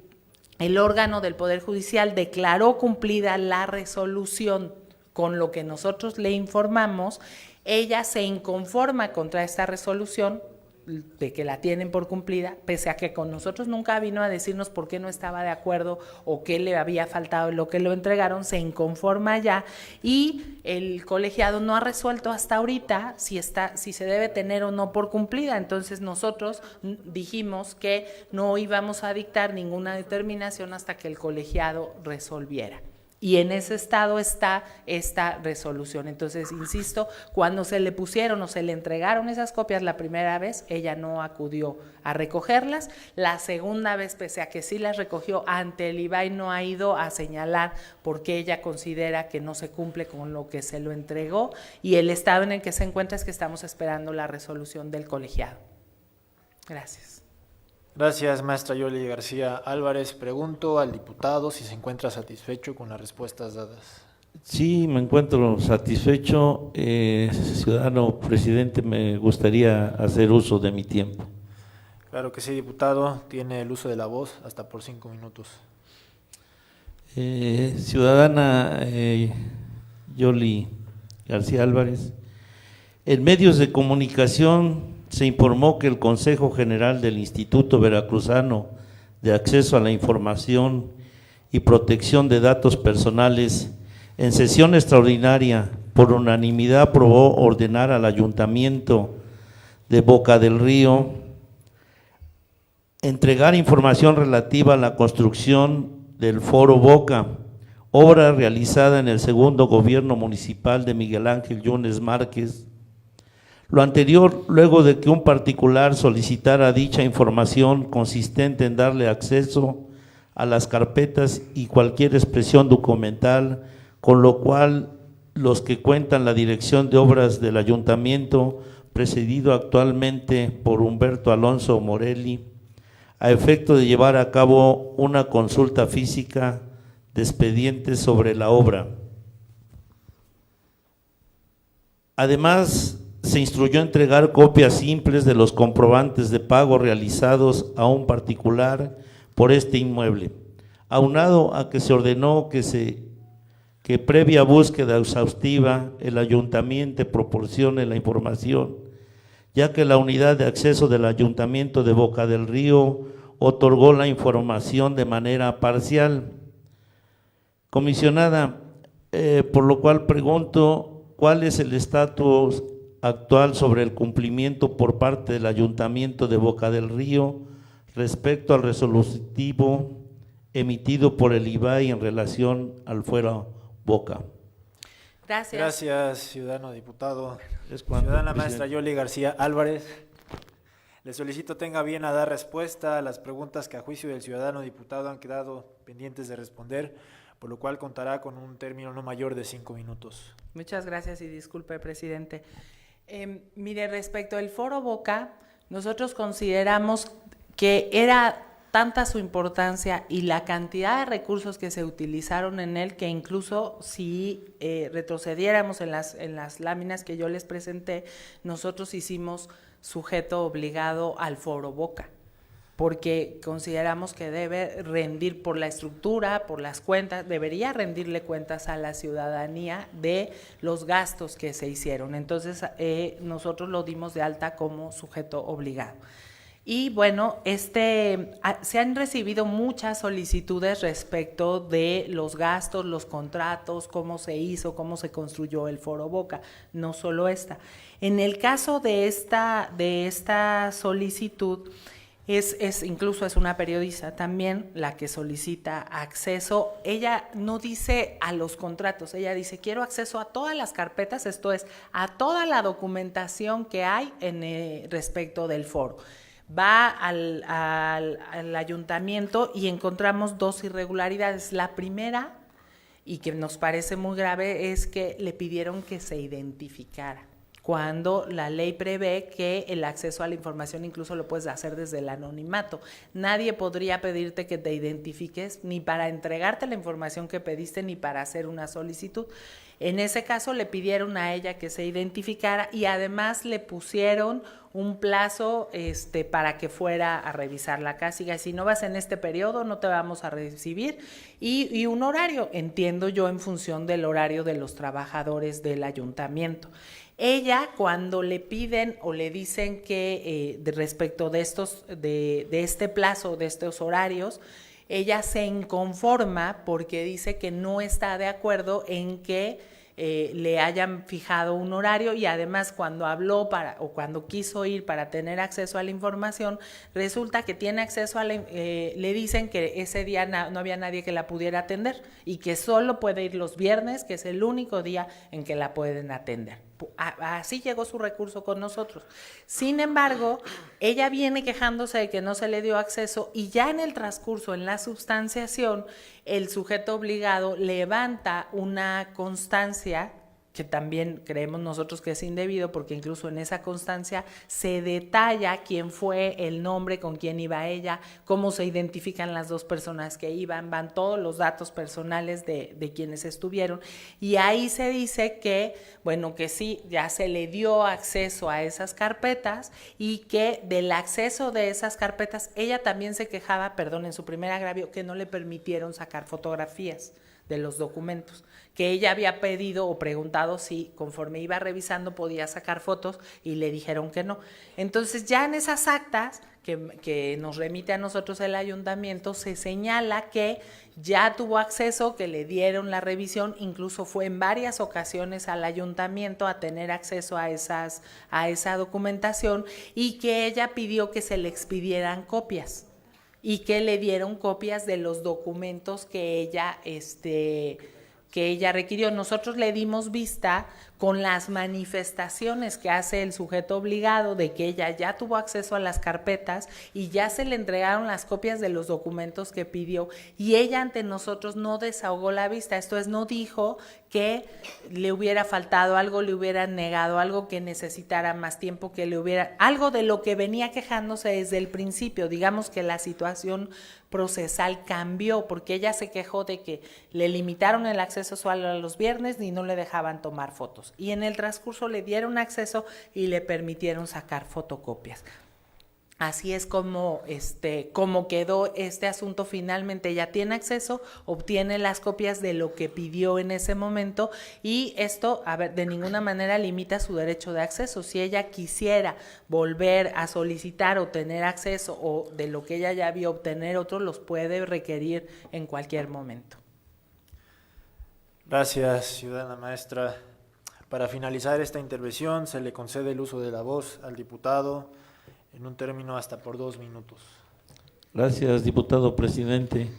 órgano del Poder Judicial declaró cumplida la resolución con lo que nosotros le informamos, ella se inconforma contra esta resolución, de que la tienen por cumplida, pese a que con nosotros nunca vino a decirnos por qué no estaba de acuerdo o qué le había faltado en lo que lo entregaron. Se inconforma ya, y el colegiado no ha resuelto hasta ahorita si se debe tener o no por cumplida. Entonces nosotros dijimos que no íbamos a dictar ninguna determinación hasta que el colegiado resolviera. Y en ese estado está esta resolución. Entonces, insisto, cuando se le pusieron o se le entregaron esas copias la primera vez, ella no acudió a recogerlas. La segunda vez, pese a que sí las recogió, ante el IBAI no ha ido a señalar porque ella considera que no se cumple con lo que se lo entregó, y el estado en el que se encuentra es que estamos esperando la resolución del colegiado. Gracias. Gracias, maestra Yoli García Álvarez. Pregunto al diputado si se encuentra satisfecho con las respuestas dadas. Sí, me encuentro satisfecho. Ciudadano presidente, me gustaría hacer uso de mi tiempo. Claro que sí, diputado. Tiene el uso de la voz hasta por 5 minutos. Ciudadana Yoli García Álvarez, en medios de comunicación se informó que el Consejo General del Instituto Veracruzano de Acceso a la Información y Protección de Datos Personales, en sesión extraordinaria, por unanimidad aprobó ordenar al Ayuntamiento de Boca del Río entregar información relativa a la construcción del Foro Boca, obra realizada en el segundo gobierno municipal de Miguel Ángel Yunes Márquez. Lo anterior, luego de que un particular solicitara dicha información consistente en darle acceso a las carpetas y cualquier expresión documental, con lo cual los que cuentan la dirección de obras del ayuntamiento, presidido actualmente por Humberto Alonso Morelli, a efecto de llevar a cabo una consulta física de expedientes sobre la obra. Además, se instruyó entregar copias simples de los comprobantes de pago realizados a un particular por este inmueble, aunado a que se ordenó que previa búsqueda exhaustiva el ayuntamiento proporcione la información, ya que la unidad de acceso del ayuntamiento de Boca del Río otorgó la información de manera parcial. Comisionada, por lo cual pregunto, ¿cuál es el estatus actual sobre el cumplimiento por parte del ayuntamiento de Boca del Río respecto al resolutivo emitido por el IBAI en relación al Fuero Boca? Gracias. Gracias, ciudadano diputado. Es cuanto, Ciudadana presidente. maestra Yoli García Álvarez. Le solicito tenga bien a dar respuesta a las preguntas que a juicio del ciudadano diputado han quedado pendientes de responder, por lo cual contará con un término no mayor de 5 minutos. Muchas gracias y disculpe, presidente. Mire, respecto al Foro Boca, nosotros consideramos que era tanta su importancia y la cantidad de recursos que se utilizaron en él, que incluso si retrocediéramos en las láminas que yo les presenté, nosotros hicimos sujeto obligado al Foro Boca, porque consideramos que debe rendir por la estructura, por las cuentas, debería rendirle cuentas a la ciudadanía de los gastos que se hicieron. Entonces, nosotros lo dimos de alta como sujeto obligado. Y bueno, se han recibido muchas solicitudes respecto de los gastos, los contratos, cómo se hizo, cómo se construyó el Foro Boca, no solo esta. En el caso de esta solicitud, incluso es una periodista también la que solicita acceso. Ella no dice a los contratos, ella dice quiero acceso a todas las carpetas, esto es, a toda la documentación que hay respecto del foro. Va al ayuntamiento y encontramos dos irregularidades. La primera, y que nos parece muy grave, es que le pidieron que se identificara, cuando la ley prevé que el acceso a la información incluso lo puedes hacer desde el anonimato. Nadie podría pedirte que te identifiques ni para entregarte la información que pediste ni para hacer una solicitud. En ese caso le pidieron a ella que se identificara y además le pusieron un plazo para que fuera a revisar la casa. Si no vas en este periodo no te vamos a recibir, y un horario, entiendo yo, en función del horario de los trabajadores del ayuntamiento. Ella, cuando le piden o le dicen que respecto de este plazo, de estos horarios, ella se inconforma porque dice que no está de acuerdo en que le hayan fijado un horario, y además cuando habló o cuando quiso ir para tener acceso a la información, resulta que tiene acceso le dicen que ese día no había nadie que la pudiera atender y que solo puede ir los viernes, que es el único día en que la pueden atender. Así llegó su recurso con nosotros. Sin embargo, ella viene quejándose de que no se le dio acceso, y ya en el transcurso, en la substanciación, el sujeto obligado levanta una constancia que también creemos nosotros que es indebido, porque incluso en esa constancia se detalla quién fue, el nombre, con quién iba ella, cómo se identifican las dos personas que iban, van todos los datos personales de quienes estuvieron, y ahí se dice que, bueno, que sí, ya se le dio acceso a esas carpetas, y que del acceso de esas carpetas, ella también se quejaba, en su primer agravio, que no le permitieron sacar fotografías de los documentos, que ella había pedido o preguntado si conforme iba revisando podía sacar fotos y le dijeron que no. Entonces ya en esas actas que nos remite a nosotros el ayuntamiento se señala que ya tuvo acceso, que le dieron la revisión, incluso fue en varias ocasiones al ayuntamiento a tener acceso a esa documentación, y que ella pidió que se le expidieran copias y que le dieron copias de los documentos que ella requirió. Nosotros le dimos vista con las manifestaciones que hace el sujeto obligado de que ella ya tuvo acceso a las carpetas y ya se le entregaron las copias de los documentos que pidió, y ella ante nosotros no desahogó la vista, esto es, no dijo que le hubiera faltado algo, le hubieran negado algo, que necesitara más tiempo, que le hubiera algo de lo que venía quejándose desde el principio. Digamos que la situación procesal cambió porque ella se quejó de que le limitaron el acceso solo a los viernes y no le dejaban tomar fotos, y en el transcurso le dieron acceso y le permitieron sacar fotocopias. Así es como quedó este asunto. Finalmente ella tiene acceso, obtiene las copias de lo que pidió en ese momento, y esto, de ninguna manera limita su derecho de acceso. Si ella quisiera volver a solicitar o tener acceso, o de lo que ella ya vio obtener otro, los puede requerir en cualquier momento. Gracias, ciudadana maestra. Para finalizar esta intervención, se le concede el uso de la voz al diputado en un término hasta por 2 minutos. Gracias, diputado presidente.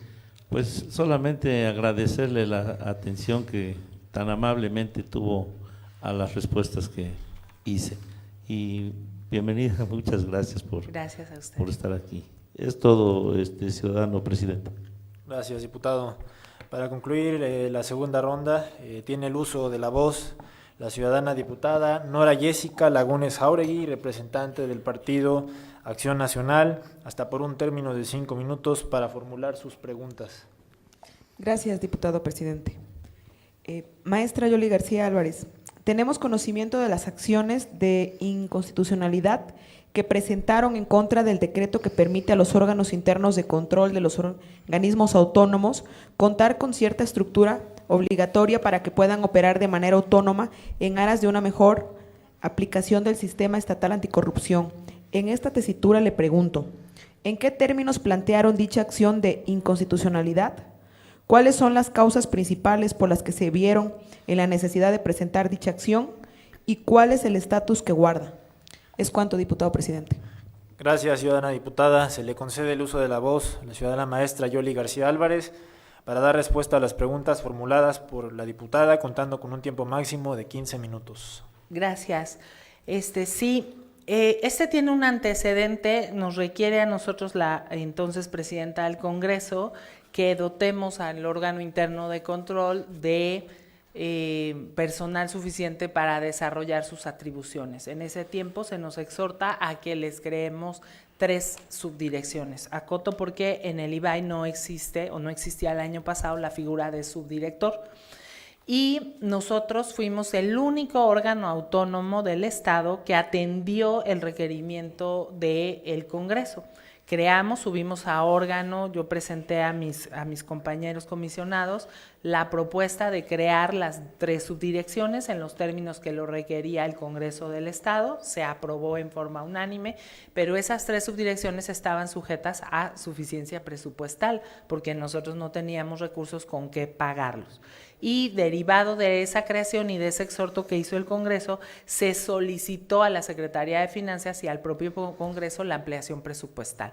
Pues solamente agradecerle la atención que tan amablemente tuvo a las respuestas que hice. Y bienvenida, muchas gracias Gracias a usted. por estar aquí. Es todo, ciudadano presidente. Gracias, diputado. Para concluir la segunda ronda, tiene el uso de la voz la ciudadana diputada Nora Jessica Lagunes Jáuregui, representante del Partido Acción Nacional, hasta por un término de 5 minutos para formular sus preguntas. Gracias, diputado presidente. Maestra Yoli García Álvarez, tenemos conocimiento de las acciones de inconstitucionalidad que presentaron en contra del decreto que permite a los órganos internos de control de los organismos autónomos contar con cierta estructura obligatoria para que puedan operar de manera autónoma en aras de una mejor aplicación del sistema estatal anticorrupción. En esta tesitura le pregunto, ¿en qué términos plantearon dicha acción de inconstitucionalidad? ¿Cuáles son las causas principales por las que se vieron en la necesidad de presentar dicha acción? ¿Y cuál es el estatus que guarda? Es cuanto, diputado presidente. Gracias, ciudadana diputada. Se le concede el uso de la voz a la ciudadana maestra Yoli García Álvarez para dar respuesta a las preguntas formuladas por la diputada, contando con un tiempo máximo de 15 minutos. Gracias. Este tiene un antecedente, nos requiere a nosotros, la entonces presidenta del Congreso, que dotemos al órgano interno de control de personal suficiente para desarrollar sus atribuciones. En ese tiempo se nos exhorta a que les creemos 3 subdirecciones. Acoto porque en el IBAI no existe o no existía el año pasado la figura de subdirector, y nosotros fuimos el único órgano autónomo del Estado que atendió el requerimiento del Congreso. Creamos, subimos a órgano, yo presenté a mis compañeros comisionados la propuesta de crear las 3 subdirecciones en los términos que lo requería el Congreso del Estado, se aprobó en forma unánime, pero esas 3 subdirecciones estaban sujetas a suficiencia presupuestal, porque nosotros no teníamos recursos con qué pagarlos. Y derivado de esa creación y de ese exhorto que hizo el Congreso, se solicitó a la Secretaría de Finanzas y al propio Congreso la ampliación presupuestal.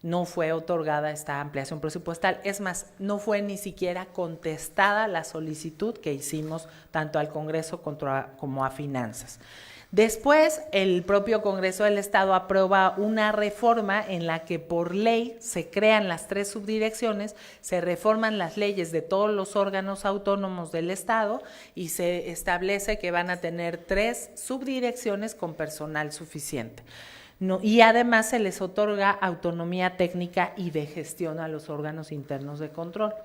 No fue otorgada esta ampliación presupuestal, es más, no fue ni siquiera contestada la solicitud que hicimos tanto al Congreso como a Finanzas. Después, el propio Congreso del Estado aprueba una reforma en la que por ley se crean las 3 subdirecciones, se reforman las leyes de todos los órganos autónomos del Estado y se establece que van a tener 3 subdirecciones con personal suficiente. Y además se les otorga autonomía técnica y de gestión a los órganos internos de control.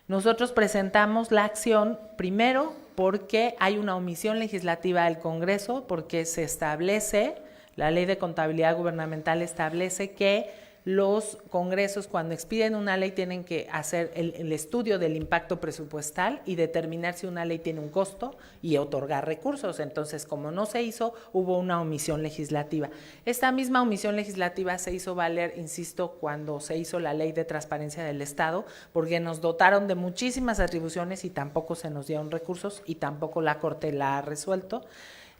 Nosotros presentamos la acción primero porque hay una omisión legislativa del Congreso, porque se establece, la Ley de Contabilidad Gubernamental establece que los congresos cuando expiden una ley tienen que hacer el estudio del impacto presupuestal y determinar si una ley tiene un costo y otorgar recursos. Entonces, como no se hizo, hubo una omisión legislativa. Esta misma omisión legislativa se hizo valer, insisto, cuando se hizo la Ley de Transparencia del Estado, porque nos dotaron de muchísimas atribuciones y tampoco se nos dieron recursos y tampoco la Corte la ha resuelto.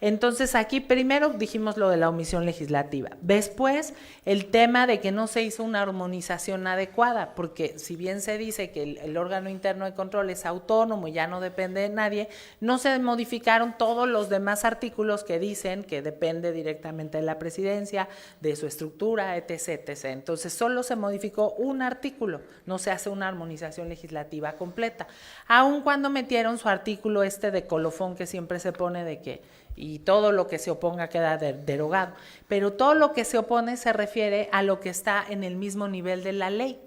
Entonces aquí primero dijimos lo de la omisión legislativa, después el tema de que no se hizo una armonización adecuada, porque si bien se dice que el órgano interno de control es autónomo y ya no depende de nadie, no se modificaron todos los demás artículos que dicen que depende directamente de la presidencia, de su estructura, etc., etc. Entonces solo se modificó un artículo, no se hace una armonización legislativa completa, aun cuando metieron su artículo de colofón que siempre se pone de que y todo lo que se oponga queda derogado, pero todo lo que se opone se refiere a lo que está en el mismo nivel de la ley,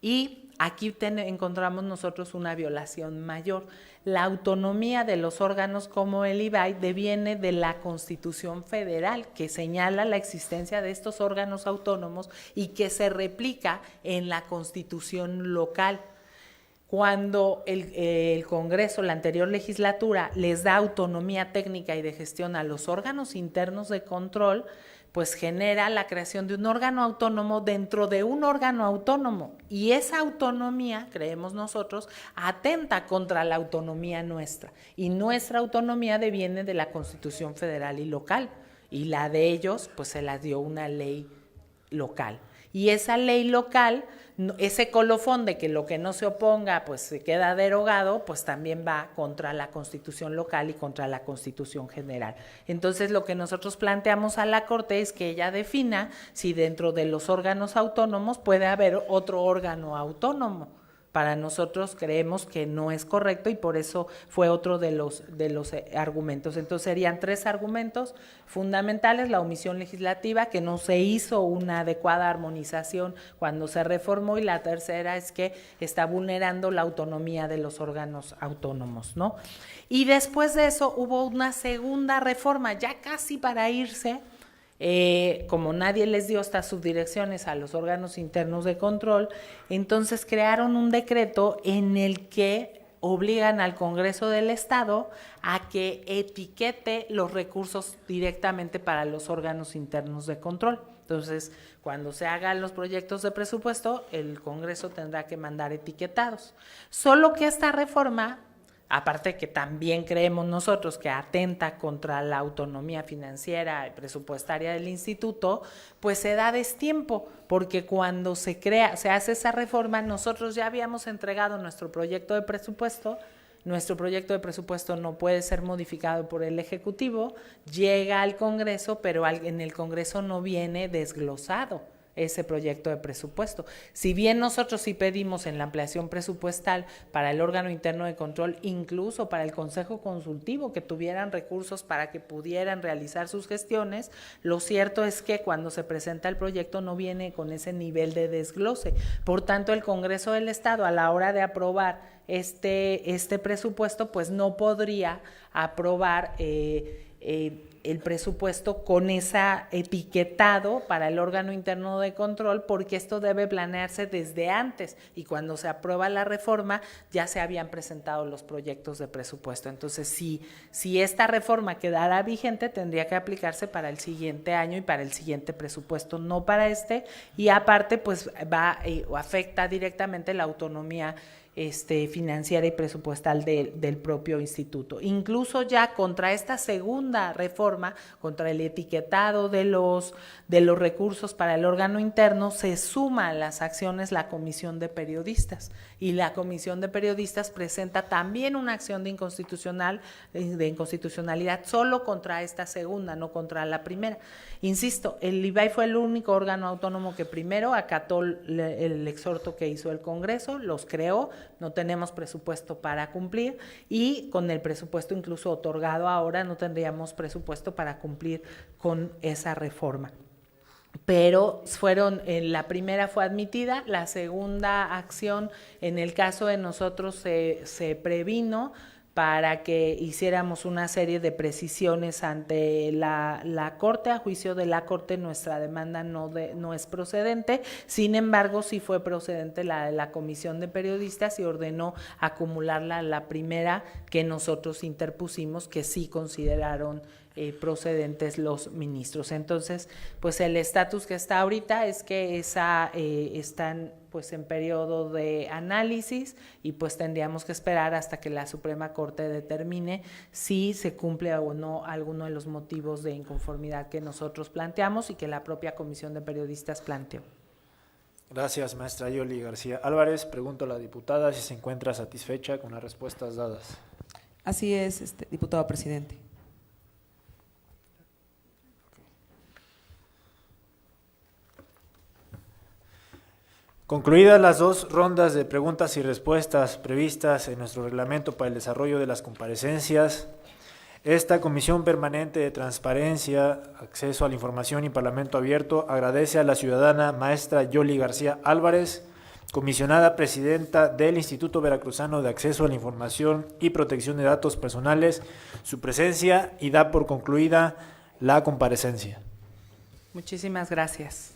y aquí encontramos nosotros una violación mayor. La autonomía de los órganos como el IBAI deviene de la Constitución Federal, que señala la existencia de estos órganos autónomos y que se replica en la Constitución local. Cuando el Congreso, la anterior legislatura, les da autonomía técnica y de gestión a los órganos internos de control, pues genera la creación de un órgano autónomo dentro de un órgano autónomo. Y esa autonomía, creemos nosotros, atenta contra la autonomía nuestra. Y nuestra autonomía deviene de la Constitución Federal y local. Y la de ellos, pues se la dio una ley local. Y esa ley local, ese colofón de que lo que no se oponga pues se queda derogado, pues también va contra la Constitución local y contra la Constitución general. Entonces lo que nosotros planteamos a la Corte es que ella defina si dentro de los órganos autónomos puede haber otro órgano autónomo. Para nosotros creemos que no es correcto y por eso fue otro de los argumentos. Entonces serían 3 argumentos fundamentales: la omisión legislativa, que no se hizo una adecuada armonización cuando se reformó, y la tercera es que está vulnerando la autonomía de los órganos autónomos, ¿no? Y después de eso hubo una segunda reforma, ya casi para irse. Como nadie les dio estas subdirecciones a los órganos internos de control, entonces crearon un decreto en el que obligan al Congreso del Estado a que etiquete los recursos directamente para los órganos internos de control. Entonces, cuando se hagan los proyectos de presupuesto, el Congreso tendrá que mandar etiquetados. Solo que esta reforma, aparte que también creemos nosotros que atenta contra la autonomía financiera y presupuestaria del instituto, pues se da destiempo, porque cuando se hace esa reforma, nosotros ya habíamos entregado nuestro proyecto de presupuesto. Nuestro proyecto de presupuesto no puede ser modificado por el Ejecutivo, llega al Congreso, pero en el Congreso no viene desglosado ese proyecto de presupuesto. Si bien nosotros sí pedimos en la ampliación presupuestal para el órgano interno de control, incluso para el Consejo Consultivo, que tuvieran recursos para que pudieran realizar sus gestiones, lo cierto es que cuando se presenta el proyecto no viene con ese nivel de desglose. Por tanto, el Congreso del Estado, a la hora de aprobar este presupuesto, pues no podría aprobar el presupuesto con esa etiquetado para el órgano interno de control, porque esto debe planearse desde antes, y cuando se aprueba la reforma ya se habían presentado los proyectos de presupuesto. Entonces, si esta reforma quedara vigente, tendría que aplicarse para el siguiente año y para el siguiente presupuesto, no para y aparte pues va o afecta directamente la autonomía financiera y presupuestal del propio instituto. Incluso ya contra esta segunda reforma, contra el etiquetado de los recursos para el órgano interno, se suma a las acciones la Comisión de Periodistas, y la Comisión de Periodistas presenta también una acción de inconstitucionalidad solo contra esta segunda, no contra la primera. Insisto, el IBAI fue el único órgano autónomo que primero acató el exhorto que hizo el Congreso, los creó, no tenemos presupuesto para cumplir, y con el presupuesto incluso otorgado ahora no tendríamos presupuesto para cumplir con esa reforma. Pero la primera fue admitida, la segunda acción, en el caso de nosotros, se previno para que hiciéramos una serie de precisiones ante la Corte. A juicio de la Corte, nuestra demanda no es procedente, sin embargo sí fue procedente la Comisión de Periodistas, y ordenó acumularla a la primera que nosotros interpusimos, que sí consideraron procedentes los ministros. Entonces, pues el estatus que está ahorita es que están pues en periodo de análisis y pues tendríamos que esperar hasta que la Suprema Corte determine si se cumple o no alguno de los motivos de inconformidad que nosotros planteamos y que la propia Comisión de Periodistas planteó. Gracias, maestra Yoli García Álvarez. Pregunto a la diputada si se encuentra satisfecha con las respuestas dadas. Así es, diputado presidente. Concluidas las 2 rondas de preguntas y respuestas previstas en nuestro reglamento para el desarrollo de las comparecencias, esta Comisión Permanente de Transparencia, Acceso a la Información y Parlamento Abierto agradece a la ciudadana maestra Yoli García Álvarez, comisionada presidenta del Instituto Veracruzano de Acceso a la Información y Protección de Datos Personales, su presencia y da por concluida la comparecencia. Muchísimas gracias.